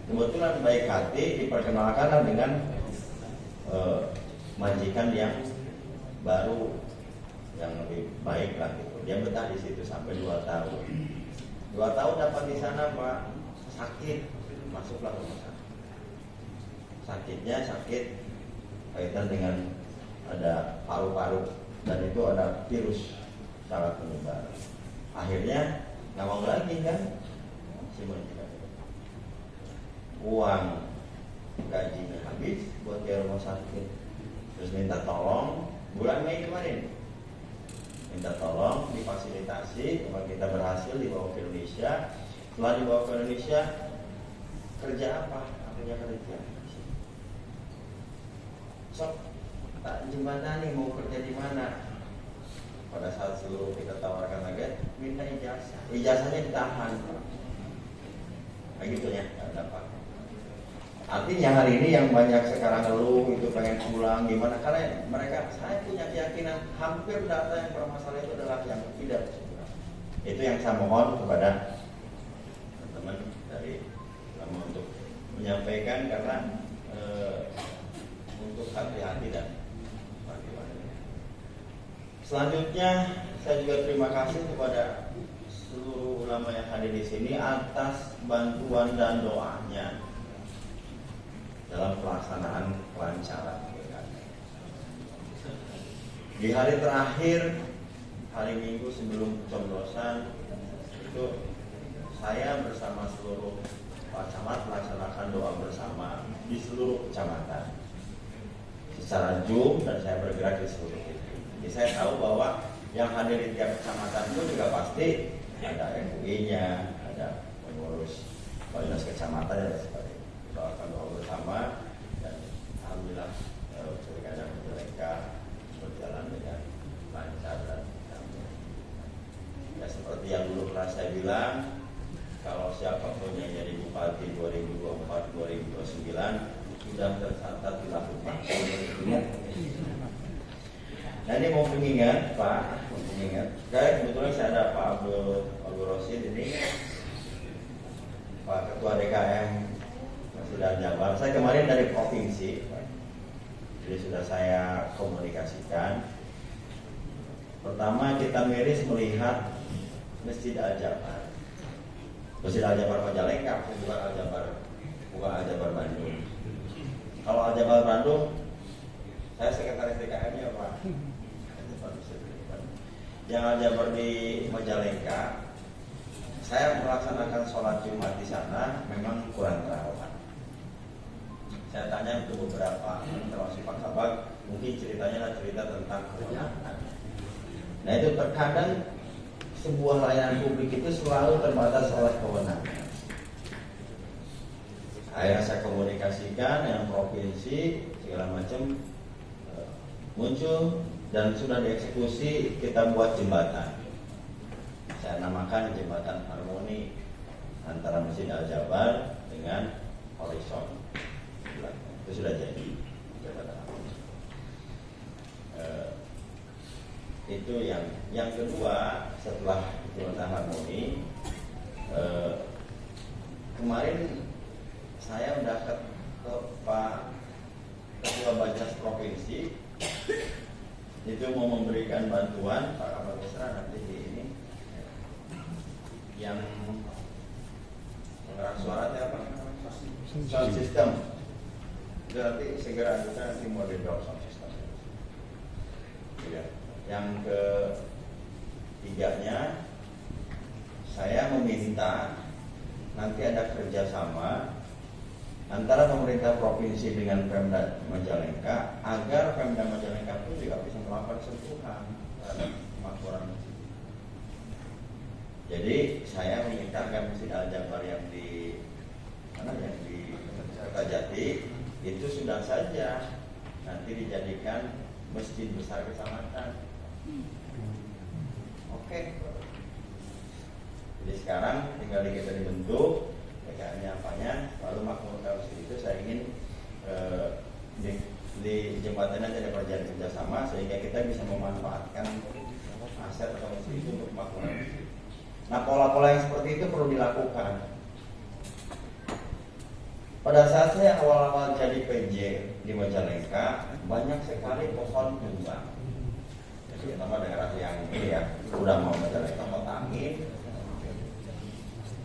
Kebetulan baik hati diperkenalkan dengan majikan yang baru yang lebih baik lah gitu. Dia betah di situ sampai 2 tahun. 2 tahun dapat di sana Pak, sakit, masuklah rumah sakit. Sakitnya sakit kaitan dengan ada paru-paru dan itu ada virus sangat menyebar. Akhirnya nggak mau lagi kan si majikan. Uang gajinya habis buat dia rumah sakit. Terus minta tolong bulan Mei kemarin. Minta tolong difasilitasi, kita berhasil dibawa ke Indonesia. Setelah dibawa ke Indonesia, kerja apa? Akhirnya kerja. Sok tak jembatani mau kerja di mana? Pada saat seluruh kita tawarkan lagi, minta ijazah. Ijazahnya ditahan. Nah gitu ya, dapat. Artinya hari ini yang banyak sekarang ngeluh itu pengen pulang gimana? Karena mereka, saya punya keyakinan hampir data yang bermasalah itu adalah yang tidak bersesuaian. Itu yang saya mohon kepada teman-teman dari untuk menyampaikan karena untuk hati-hati dan bagaimana. Selanjutnya saya juga terima kasih kepada seluruh ulama yang hadir di sini atas bantuan dan doanya dalam pelaksanaan kelancaran. Di hari terakhir, hari Minggu sebelum pencoblosan itu saya bersama seluruh Pak Camat melaksanakan doa bersama di seluruh kecamatan secara Zoom dan saya bergerak di seluruh titik. Ya, saya tahu bahwa yang hadir di tiap kecamatan itu juga pasti ada MUI-nya, ada pengurus Baldas kecamatan dan sebagainya. Doakan doa bersama dan alhamdulillah pilkada Majalengka berjalan dengan lancar dan damai. Ya seperti yang dulu pernah saya bilang, kalau siapapun yang jadi bupati 2024-2029 sudah tercatat dilakukan. Nah ini mau pengingat Pak, mau pengingat. Kebetulan saya ada Pak Abdul Rosid ini, Pak Ketua DKM Masjid Jabar. Saya kemarin dari provinsi, jadi sudah saya komunikasikan. Pertama kita miris melihat Masjid Al-Jabar. Masjid Al-Jabar Majalengka, bukan Al-Jabar Bandung. Kalau Al-Jabar Bandung, saya sekretaris DKM-nya Pak. Yang Al-Jabar di Majalengka, saya melaksanakan sholat Jumat di sana memang kurang terawat. Saya tanya untuk beberapa termasuk Pak Kabak, mungkin ceritanya adalah cerita tentang kewenangan. Nah itu terkadang sebuah layanan publik itu selalu terbatas oleh kewenangan. Akhirnya saya komunikasikan dengan provinsi segala macam muncul dan sudah dieksekusi, kita buat jembatan. Saya namakan jembatan harmoni antara Masjid Al-Jabar dengan Horizon. Itu sudah jadi jembatan harmoni. Itu yang kedua setelah jembatan harmoni. Kemarin saya udah ke Pak Ketua Bajas Provinsi, itu mau memberikan bantuan Pak Kapal Besra nanti di ini yang pengeras suara apa? Sound system. Itu nanti segera kita nanti mau di-drop sound system. Ya. Yang ketiganya, saya meminta nanti ada kerjasama antara pemerintah provinsi dengan Pemda Majalengka agar Pemda Majalengka pun juga bisa melakukan sentuhan terhadap kemakmuran. Jadi saya meminta agar Masjid Al-Jabar yang di Kertajati itu sudah saja nanti dijadikan masjid besar kecamatan. Oke. Jadi sekarang tinggal kita dibentuk PKN-nya apanya, lalu makmur masjid itu saya ingin di jembatannya ada perjanjian kerjasama sehingga kita bisa memanfaatkan aset atau masjid itu untuk makmuran masjid. Nah pola-pola yang seperti itu perlu dilakukan. Pada saat saya awal-awal jadi PJ di Majalengka, banyak sekali pohon tumbang. Terutama daerah yang ini ya, udah mau Majalengka mau tangin.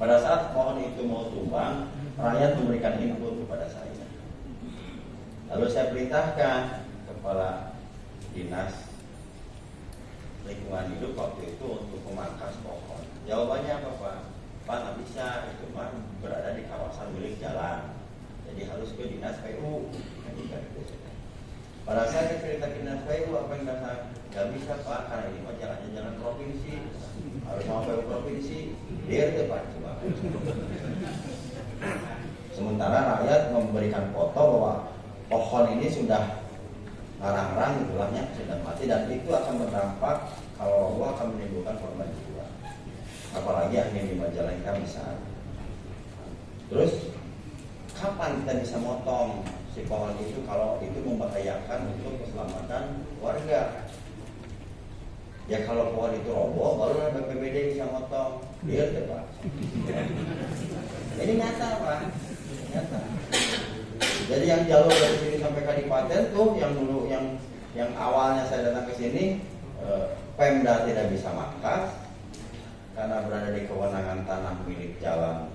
Pada saat pohon itu mau tumbang, rakyat memberikan input kepada saya. Lalu saya perintahkan kepala dinas lingkungan hidup waktu itu untuk memangkas pohon. Jawabannya apa Pak? Pak nggak bisa, itu mah berada di kawasan milik jalan. Jadi harus ke dinas PU. Pada saat saya cerita ke dinas PU, apa yang nggak bisa Pak, karena ini mah jalannya jalan provinsi, harus mau PU provinsi. Biar itu Pak coba. Sementara rakyat memberikan foto bahwa pohon ini sudah ngarang-ngarang gitulah sudah mati dan itu akan berdampak kalau Allah akan menimbulkan korban jiwa. Apalagi angin di Majalengka besar. Terus kapan kita bisa motong si pohon itu kalau itu membahayakan untuk keselamatan warga? Ya kalau pohon itu roboh baru BPBD bisa motong. Lihat ya Pak. Ini nyata Pak. Nyata. Jadi yang jalur dari sini sampai Kadipaten tuh yang dulu yang awalnya saya datang ke sini Pemda tidak bisa mangkas karena berada di kewenangan tanah milik jalan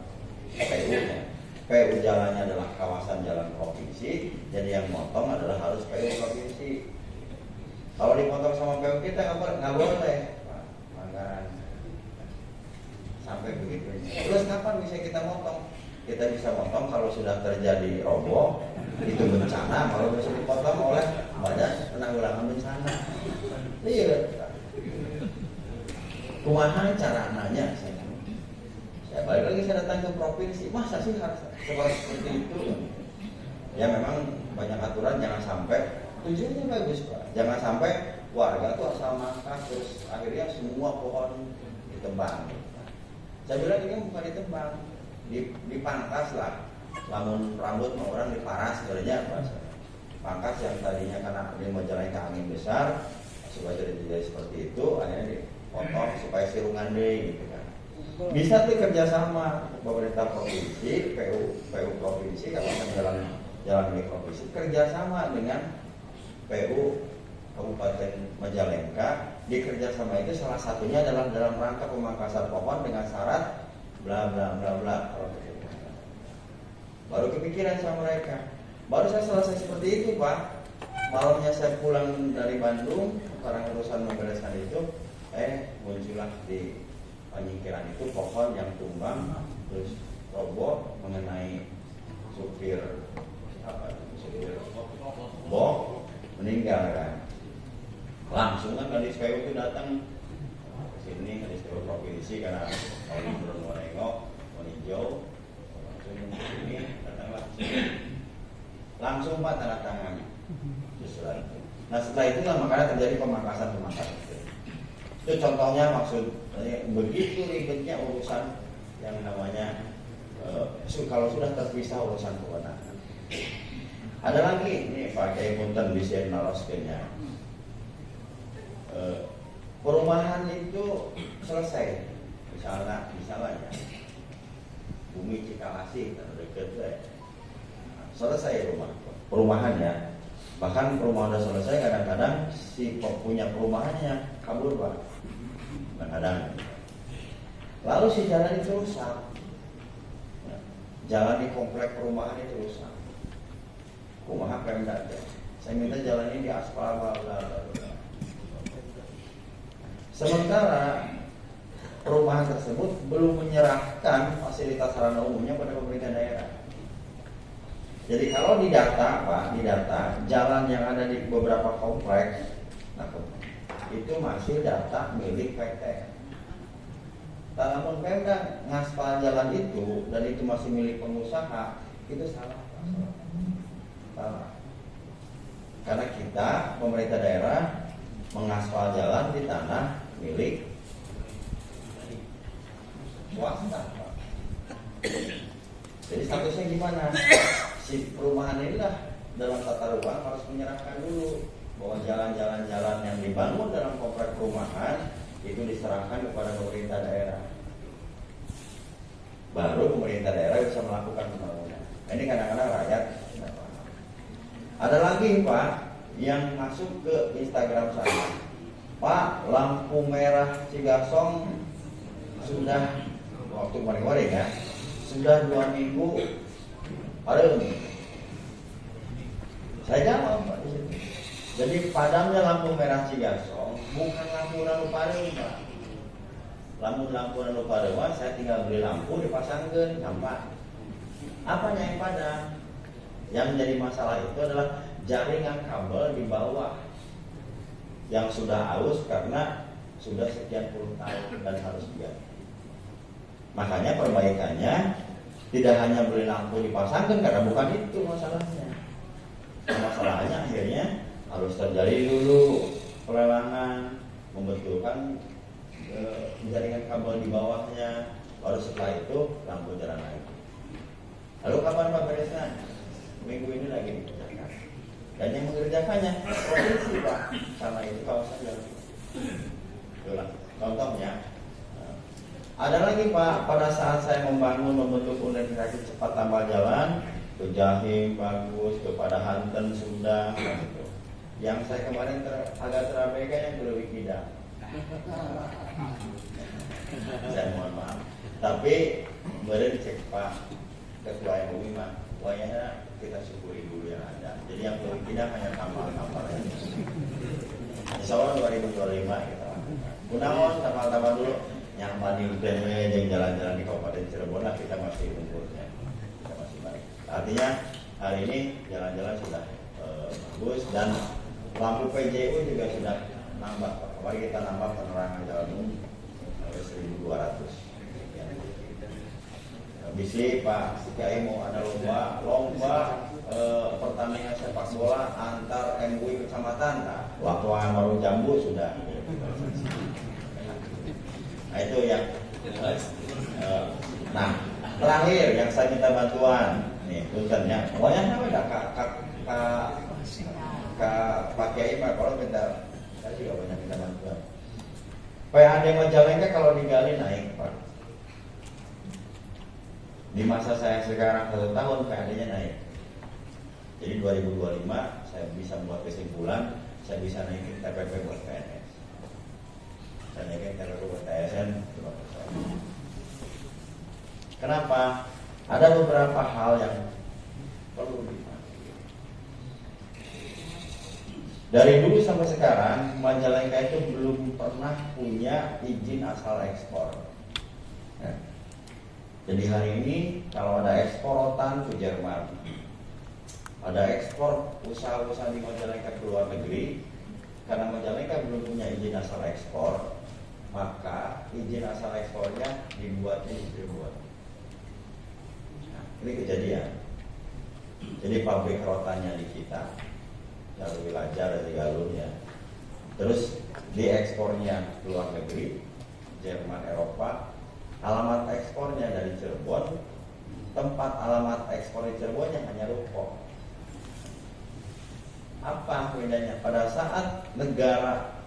PU-nya. PU jalannya adalah kawasan jalan provinsi, jadi yang motong adalah harus PU provinsi. Kalau dipotong sama PU kita nggak boleh, Pak, anggaran sampai begitu. Terus kapan bisa kita motong? Kita bisa motong kalau sudah terjadi roboh, itu bencana, kalau bisa dipotong oleh Badan Penanggulangan Bencana. Iya. Kumaha cara nanya saya. Ya balik lagi saya datang ke provinsi, masa sih harus seperti itu? Ya memang banyak aturan, jangan sampai tujuannya bagus Pak. Jangan sampai warga tuh asal mangkas terus akhirnya semua pohon ditebang. Saya bilang ini bukan ditebang, dipangkas lah. Lamun rambut mau orang diparas sebenarnya bahasa. Pangkas yang tadinya karena dia mau jalan ke angin besar supaya jadi seperti itu, akhirnya dipotong supaya sirungan deh gitu kan. Bisa tuh kerjasama pemerintah provinsi, PU provinsi, kawasan jalan di provinsi kerjasama dengan PU Kabupaten Majalengka. Di kerjasama itu salah satunya adalah dalam rangka pemangkasan pohon dengan syarat bla bla bla bla. Baru kepikiran sama mereka. Baru saya selesai seperti itu Pak. Malamnya saya pulang dari Bandung karena urusan membereskan itu, muncullah di penyingkiran itu pohon yang tumbang terus roboh mengenai supir bok meninggal kan. Langsung kan Kadis PU itu datang ke sini, Kadis PU provinsi karena kalau belum mau nengok, mau hijau, langsung ini datanglah langsung Pak tanda tangan. Nah setelah itu makanya terjadi pemangkasan itu contohnya maksud begitu ribetnya urusan yang namanya kalau sudah terpisah urusan kewenangan. Ada lagi ini Pak Kiai Punten bisa naroskennya perumahan itu selesai misalnya ya Bumi Cikalasi terdekat selesai perumahan ya. Bahkan perumahan sudah selesai, kadang-kadang si punya perumahannya kabur Pak. Kadang-kadang. Lalu si jalan itu rusak. Jalan di komplek perumahan itu rusak. Kumaha Pemda. Saya minta jalan ini di aspal. Sementara perumahan tersebut belum menyerahkan fasilitas sarana umumnya pada pemerintah daerah. Jadi kalau didata Pak, jalan yang ada di beberapa kompleks itu masih data milik PT. Namun Pemda ngaspal jalan itu dan itu masih milik pengusaha, itu salah. Karena kita pemerintah daerah mengaspal jalan di tanah milik swasta. Jadi statusnya gimana? Si perumahan inilah dalam tata ruang harus menyerahkan dulu bahwa jalan-jalan yang dibangun dalam komplek perumahan itu diserahkan kepada pemerintah daerah. Baru pemerintah daerah bisa melakukan pembangunan. Ini kadang-kadang rakyat tidak paham. Ada lagi Pak yang masuk ke Instagram saya. Pak, lampu merah Cigasong sudah waktu kemarin ya, sudah 2 minggu. Aduh, saya jawab Pak. Jadi padamnya lampu merah Cigasong bukan lampu Ranu Parewa Pak. Lampu Ranu Parewa saya tinggal beli lampu dipasangkan nampak. Apanya yang padam? Yang menjadi masalah itu adalah jaringan kabel di bawah yang sudah aus karena sudah sekian puluh tahun dan harus diganti. Makanya perbaikannya tidak hanya beli lampu dipasangkan karena bukan itu masalahnya. Masalahnya akhirnya harus terjadi dulu pelelangan, membetulkan jaringan kabel di bawahnya, baru setelah itu lampu jalan lagi. Lalu kapan Pak beresnya? Minggu ini lagi dikerjakan. Dan yang mengerjakannya provinsi Pak, karena itu kawasan jalan. Itulah contohnya. Ada lagi Pak, pada saat saya membentuk unit integrasi cepat tambal jalan ke Jahim bagus, kepada Hanten sudah gitu. Yang saya kemarin agak terabaikan yang ke Wikida. Saya mohon maaf. Tapi boleh dicek Pak Ketua MUI Pak, wayahnya kita syukuri dulu yang ada. Jadi yang ke Wikida hanya tambal-tambal aja. Insya Allah 2025 kita lakukan. Gunawan tambal-tambal dulu. Yang paling utama yang jalan-jalan di Kabupaten Cirebon lah kita masih unggulnya, kita masih baik. Artinya hari ini jalan-jalan sudah bagus dan lampu PJU juga sudah nambah. Kemarin kita nambah penerangan jalan umum sampai 1.200. Ya. Bisa Pak Kiai mau ada lomba pertandingan sepak bola antar MUI kecamatan. Nah, waktu baru Jambu sudah. Nah itu yang. Nah terakhir yang saya minta bantuan nih tulisannya. Pokoknya Pak Kiai Pak kalau minta, saya juga banyak minta bantuan. PAD Majalengka kalau digali naik Pak. Di masa saya sekarang 1 tahun PAD-nya naik. Jadi 2025 saya bisa membuat kesimpulan, saya bisa naikin TPP buat PNS. Saya naikin TPP buat TSN 5%. Kenapa? Ada beberapa hal yang perlu dipahami. Dari dulu sampai sekarang Majalengka itu belum pernah punya izin asal ekspor. Ya. Jadi hari ini kalau ada ekspor rotan ke Jerman, ada ekspor usaha-usaha di Majalengka ke luar negeri, karena Majalengka belum punya izin asal ekspor, maka izin asal ekspornya dibuatnya di Cirebon. Nah, ini kejadian. Jadi pabrik rotannya di kita, Jalur Wilajar dari Galurnya, terus diekspornya ke luar negeri, Jerman, Eropa. Alamat ekspornya dari Cirebon, tempat alamat ekspor di Cirebonnya hanya Ruko. Apa bedanya? Pada saat negara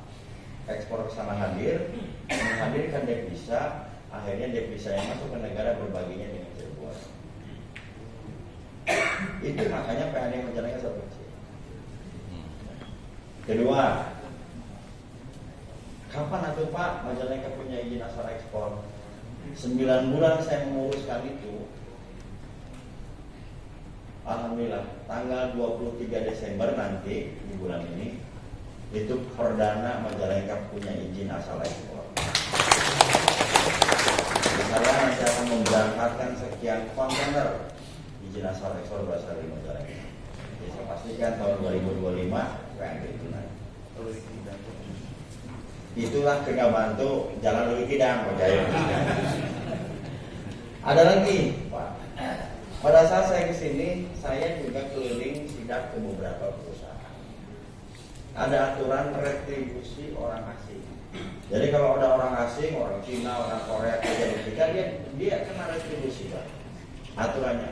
ekspor ke sana hadir, menghadirkan devisa, akhirnya devisa yang masuk ke negara berbaginya dengan Cirebon. Itu makanya PAD Majalengka sangat kecil. Kedua, kapan atuh Pak Majalengka punya izin asal ekspor? 9 bulan saya menguruskan itu. Alhamdulillah tanggal 23 Desember nanti di bulan ini itu perdana Majalengka punya izin asal ekspor. Saya nanti akan memberangkatkan sekian kontainer izin asal ekspor berasal dari Majalengka. Jadi saya pastikan tahun 2025 PAD itu naik. Itulah kena bantu jalan Luli Kidang, Pak Jaya. Ada lagi, Pak. Pada saat saya kesini, saya juga keliling sidak ke beberapa perusahaan. Ada aturan retribusi orang asing. Jadi kalau ada orang asing, orang Cina, orang Korea kerja di kita, dia kena retribusi, Pak. Aturannya.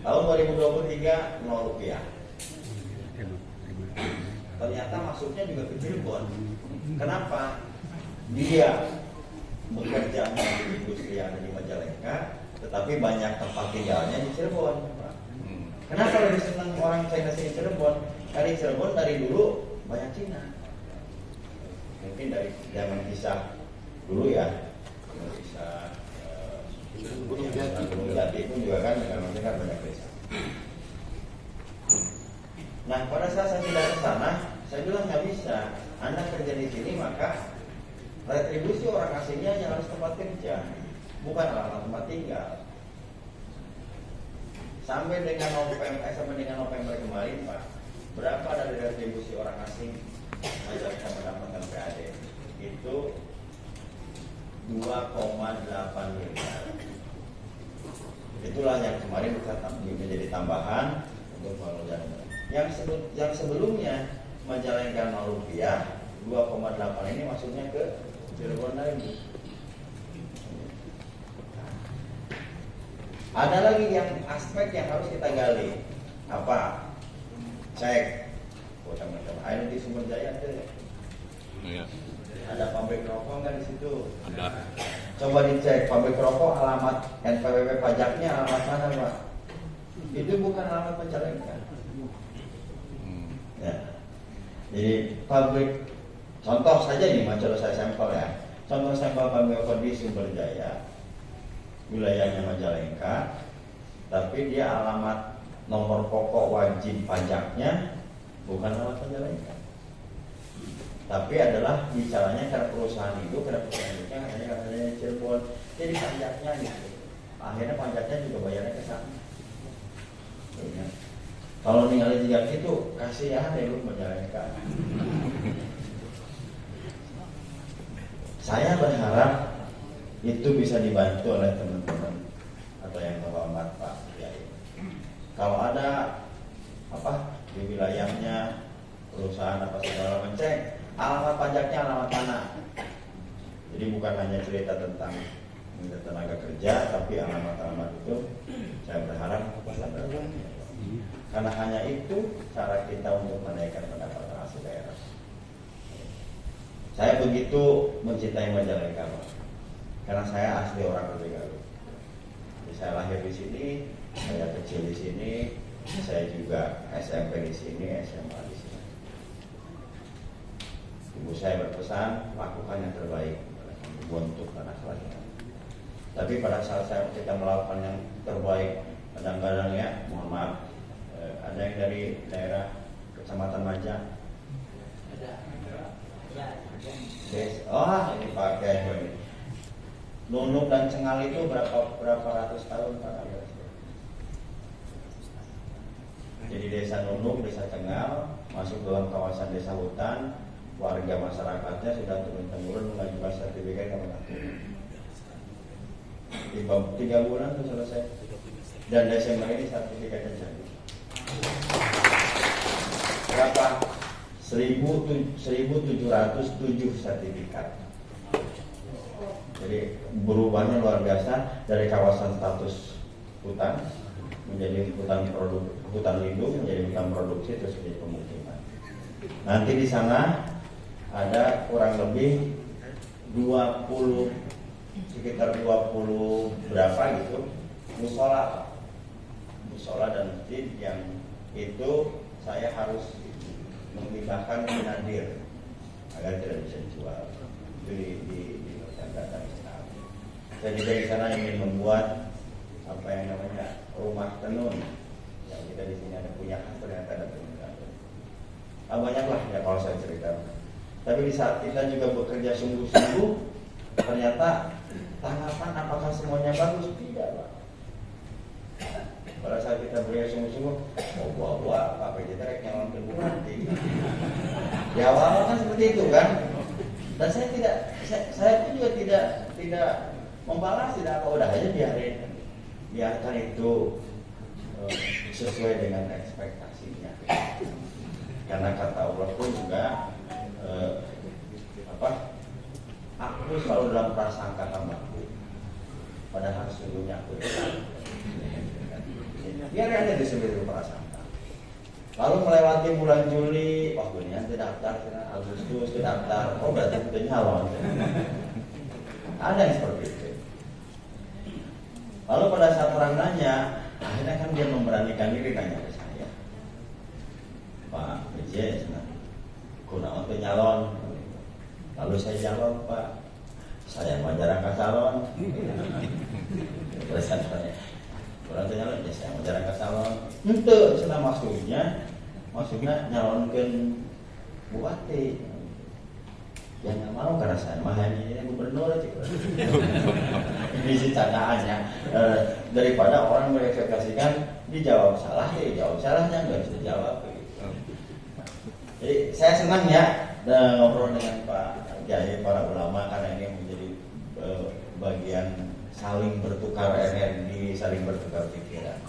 Tahun 2023 ₹0. Ternyata masuknya juga ke Cirebon. Kenapa? Dia bekerja di industri yang ada di Majalengka, tetapi banyak tempat tinggalnya di Cirebon. Kenapa lebih senang orang Cina di Cirebon? Karena di Cirebon dari dulu banyak Cina. Mungkin dari zaman kisah dulu ya, kisah Gunung Jati pun juga kan dengan banyak desa. Nah pada saat saya tidak ke sana, saya bilang nggak bisa. Anda kerja di sini maka retribusi orang asingnya yang harus tempat kerja, bukan alamat tempat tinggal. Sampai dengan November kemarin Pak, berapa dari retribusi orang asing Majalengka mendapatkan PAD? Itu 2,8 miliar. Itulah yang kemarin kita menjadi tambahan untuk pengeluaran. Yang sebelumnya Majalengka ₹0, 2,8 ini masuknya ke Cirebon lagi. Ada lagi yang aspek yang harus kita gali. Apa? Cek. Oh teman-teman, ayo di Sumber Jaya tuh. Iya. Ada pabrik rokok nggak di situ? Ada. Coba dicek pabrik rokok, alamat NPWP pajaknya alamat mana Pak? Itu bukan alamat Majalengka. Ya. Jadi pabrik, contoh saja nih, macam saya sampel ya. Contoh sampel pabrik rokok di Sumber Jaya, wilayahnya Majalengka, tapi dia alamat nomor pokok wajib pajaknya bukan alamat Majalengka. Tapi adalah bicaranya karena perusahaan itu katanya Cirebon, jadi pajaknya gitu. Akhirnya pajaknya juga bayarnya ke sana. Ya. Kalau ninggalin jejak itu kasihan ya lu Majalengka. Saya berharap itu bisa dibantu oleh teman-teman atau yang terhormat Pak Kiai. Kalau ada di wilayahnya perusahaan apa segala mencek alamat pajaknya alamat mana. Jadi bukan hanya cerita tentang tenaga kerja, tapi alamat-alamat itu saya berharap bisa berguna. Karena hanya itu cara kita untuk menaikkan pendapatan asli daerah. Saya begitu mencintai Majalengka, Pak. Karena saya asli orang Begaluh. Jadi saya lahir di sini, saya kecil di sini, saya juga SMP di sini, SMA di sini. Ibu saya berpesan lakukan yang terbaik untuk tanah kelahiran. Tapi pada saat kita melakukan yang terbaik, kadang-kadang ya, mohon maaf, ada yang dari daerah Kecamatan Majang. Ini pakai Nunuk dan Cengal itu berapa ratus tahun Pak? Jadi desa Nunuk, desa Cengal masuk dalam kawasan desa hutan, warga masyarakatnya sudah turun-temurun mengajukan sertifikat kementerian. 3 bulan itu selesai. Dan Desember ini sertifikatnya jadi. Berapa? 1.707 sertifikat. Jadi berubahnya luar biasa dari kawasan status hutan menjadi hutan lindung, menjadi hutan produksi, terus menjadi pemukiman. Nanti di sana ada kurang lebih sekitar 20 berapa gitu musola dan masjid yang itu saya harus menghibahkan ke Nadir agar tidak bisa dijual di data Islam. Saya juga di sana ingin membuat apa yang namanya rumah tenun yang kita di sini ada punya ternyata ada tenun. Banyaklah ya kalau saya cerita. Tapi di saat kita juga bekerja sungguh-sungguh, ternyata tanggapan apakah semuanya bagus? Tidak, Pak. Pada saat kita bekerja sungguh-sungguh, buah-buah, Pak PJ terek nyalon ke Bupati. Ya awal kan seperti itu kan. Dan saya pun juga tidak membalas, tidak apa, udah aja biarkan itu sesuai dengan ekspektasinya. Karena kata Allah pun juga aku selalu dalam prasangka hambaku, padahal sesungguhnya aku tidak. Biar aja disebut prasangka. Lalu melewati bulan Juli, ini terdaftar, Agustus terdaftar, berarti itu nyalon. Ada yang seperti itu. Lalu pada saat orang nanya, akhirnya kan dia memberanikan diri nanya ke saya, Pak PJ, kunaon teh nyalon. Lalu saya jawab, Pak, saya mau jarang ke salon. Terus saya tanya, kurang teh nyalon, ya saya mau jarang ke salon. Itu sudah maksudnya nyalonkan bupati. Ya nggak mau karena saya mah hanya gubernur aja. Ini sih candaannya. Daripada orang merekonsiliasikan dijawab salah, jawab salahnya nggak bisa jawab. Jadi saya senang ya ngobrol dengan Pak Kiai, para ulama, karena ini menjadi bagian saling bertukar energi, saling bertukar pikiran.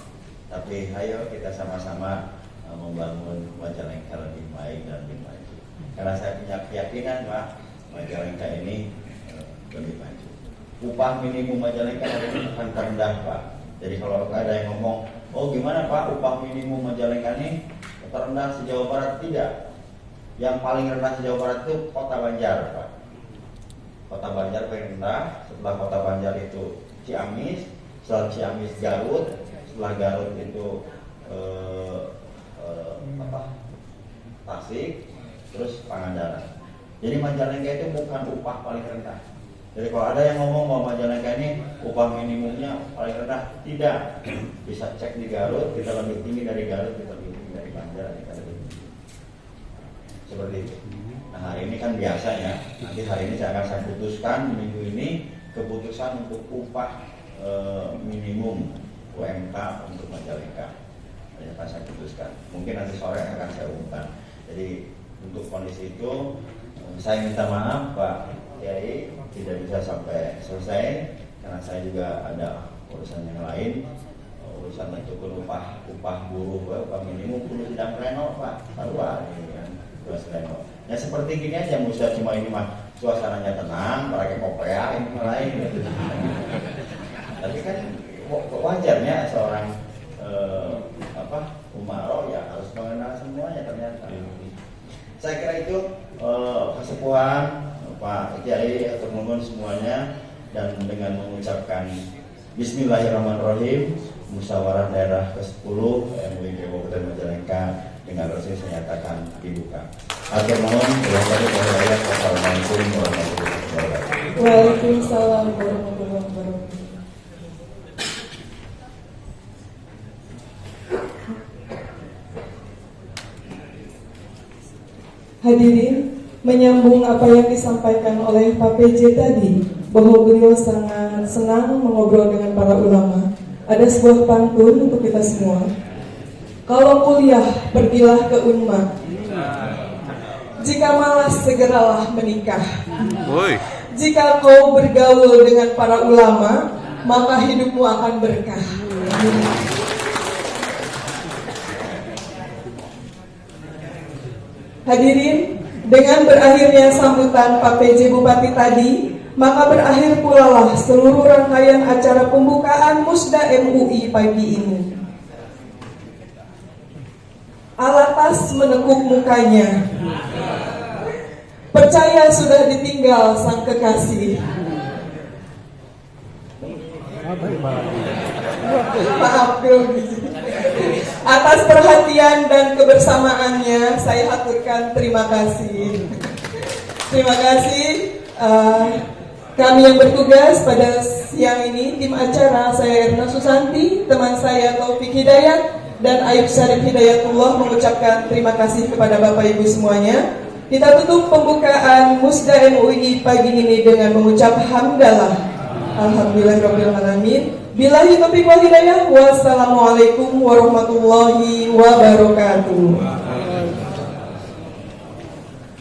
Tapi ayo kita sama-sama membangun Majalengka lebih baik dan lebih maju. Karena saya punya keyakinan Pak, Majalengka ini lebih maju. Upah minimum Majalengka hari ini bukan terendah Pak. Jadi kalau ada yang ngomong, oh gimana Pak upah minimum Majalengka ini terendah se-Jawa Barat, tidak. Yang paling rendah di Jawa Barat itu Kota Banjar, Pak. Kota Banjar paling rendah, setelah Kota Banjar itu Ciamis, setelah Ciamis Garut, setelah Garut itu Tasik, terus Pangandaran. Jadi Majalengka itu bukan upah paling rendah. Jadi kalau ada yang ngomong bahwa Majalengka ini upah minimumnya paling rendah, tidak. Bisa cek di Garut, kita lebih tinggi dari Garut, kita lebih tinggi dari Banjar, kita lebih tinggi. Seperti itu. Nah hari ini kan biasanya, nanti hari ini akan saya putuskan minggu ini keputusan untuk upah minimum UMK untuk Majalengka. yang akan saya putuskan. Mungkin nanti sore akan saya umumkan. Jadi untuk kondisi itu saya minta maaf Pak Kiai tidak bisa sampai selesai karena saya juga ada urusan yang lain, urusan mencukupi upah buruh, upah minimum perlu tidak reno Pak, tahu ini kan reno. Ya seperti gini aja, Musa cuma ini mah suasananya tenang, pakai kopea ini lain gitu. Tapi kan wajarnya seorang umaro ya harus mengenal semuanya ternyata. Saya kira itu kesepuhan Pak Kiai atau mohon semuanya, dan dengan mengucapkan Bismillahirrahmanirrahim, musyawarah daerah ke-10 MUI Kabupaten Majalengka dengan resmi saya nyatakan dibuka. Atur mohon wassalamualaikum warahmatullahi wabarakatuh. Waalaikumsalam warahmatullahi wabarakatuh. Hadirin, menyambung apa yang disampaikan oleh Pak PJ tadi, bahwa beliau sangat senang mengobrol dengan para ulama. Ada sebuah pantun untuk kita semua. Kalau kuliah, pergilah ke Unmad. Jika malas, segeralah menikah. Jika kau bergaul dengan para ulama, maka hidupmu akan berkah. Hadirin, dengan berakhirnya sambutan Pak PJ Bupati tadi, maka berakhir pula lah seluruh rangkaian acara pembukaan Musda MUI pagi ini. Alatas menekuk mukanya, percaya sudah ditinggal sang kekasih. Maaf grogi. Atas perhatian dan kebersamaannya saya aturkan terima kasih. Terima kasih kami yang bertugas pada siang ini, tim acara saya Erna Susanti, teman saya Taufik Hidayat dan Ayub Syarif Hidayatullah mengucapkan terima kasih kepada Bapak Ibu semuanya. Kita tutup pembukaan Musda MUI pagi ini dengan mengucap hamdalah. Alhamdulillahirabbil alamin. Billahi taufiq wal hidayah. Wassalamualaikum warahmatullahi wabarakatuh.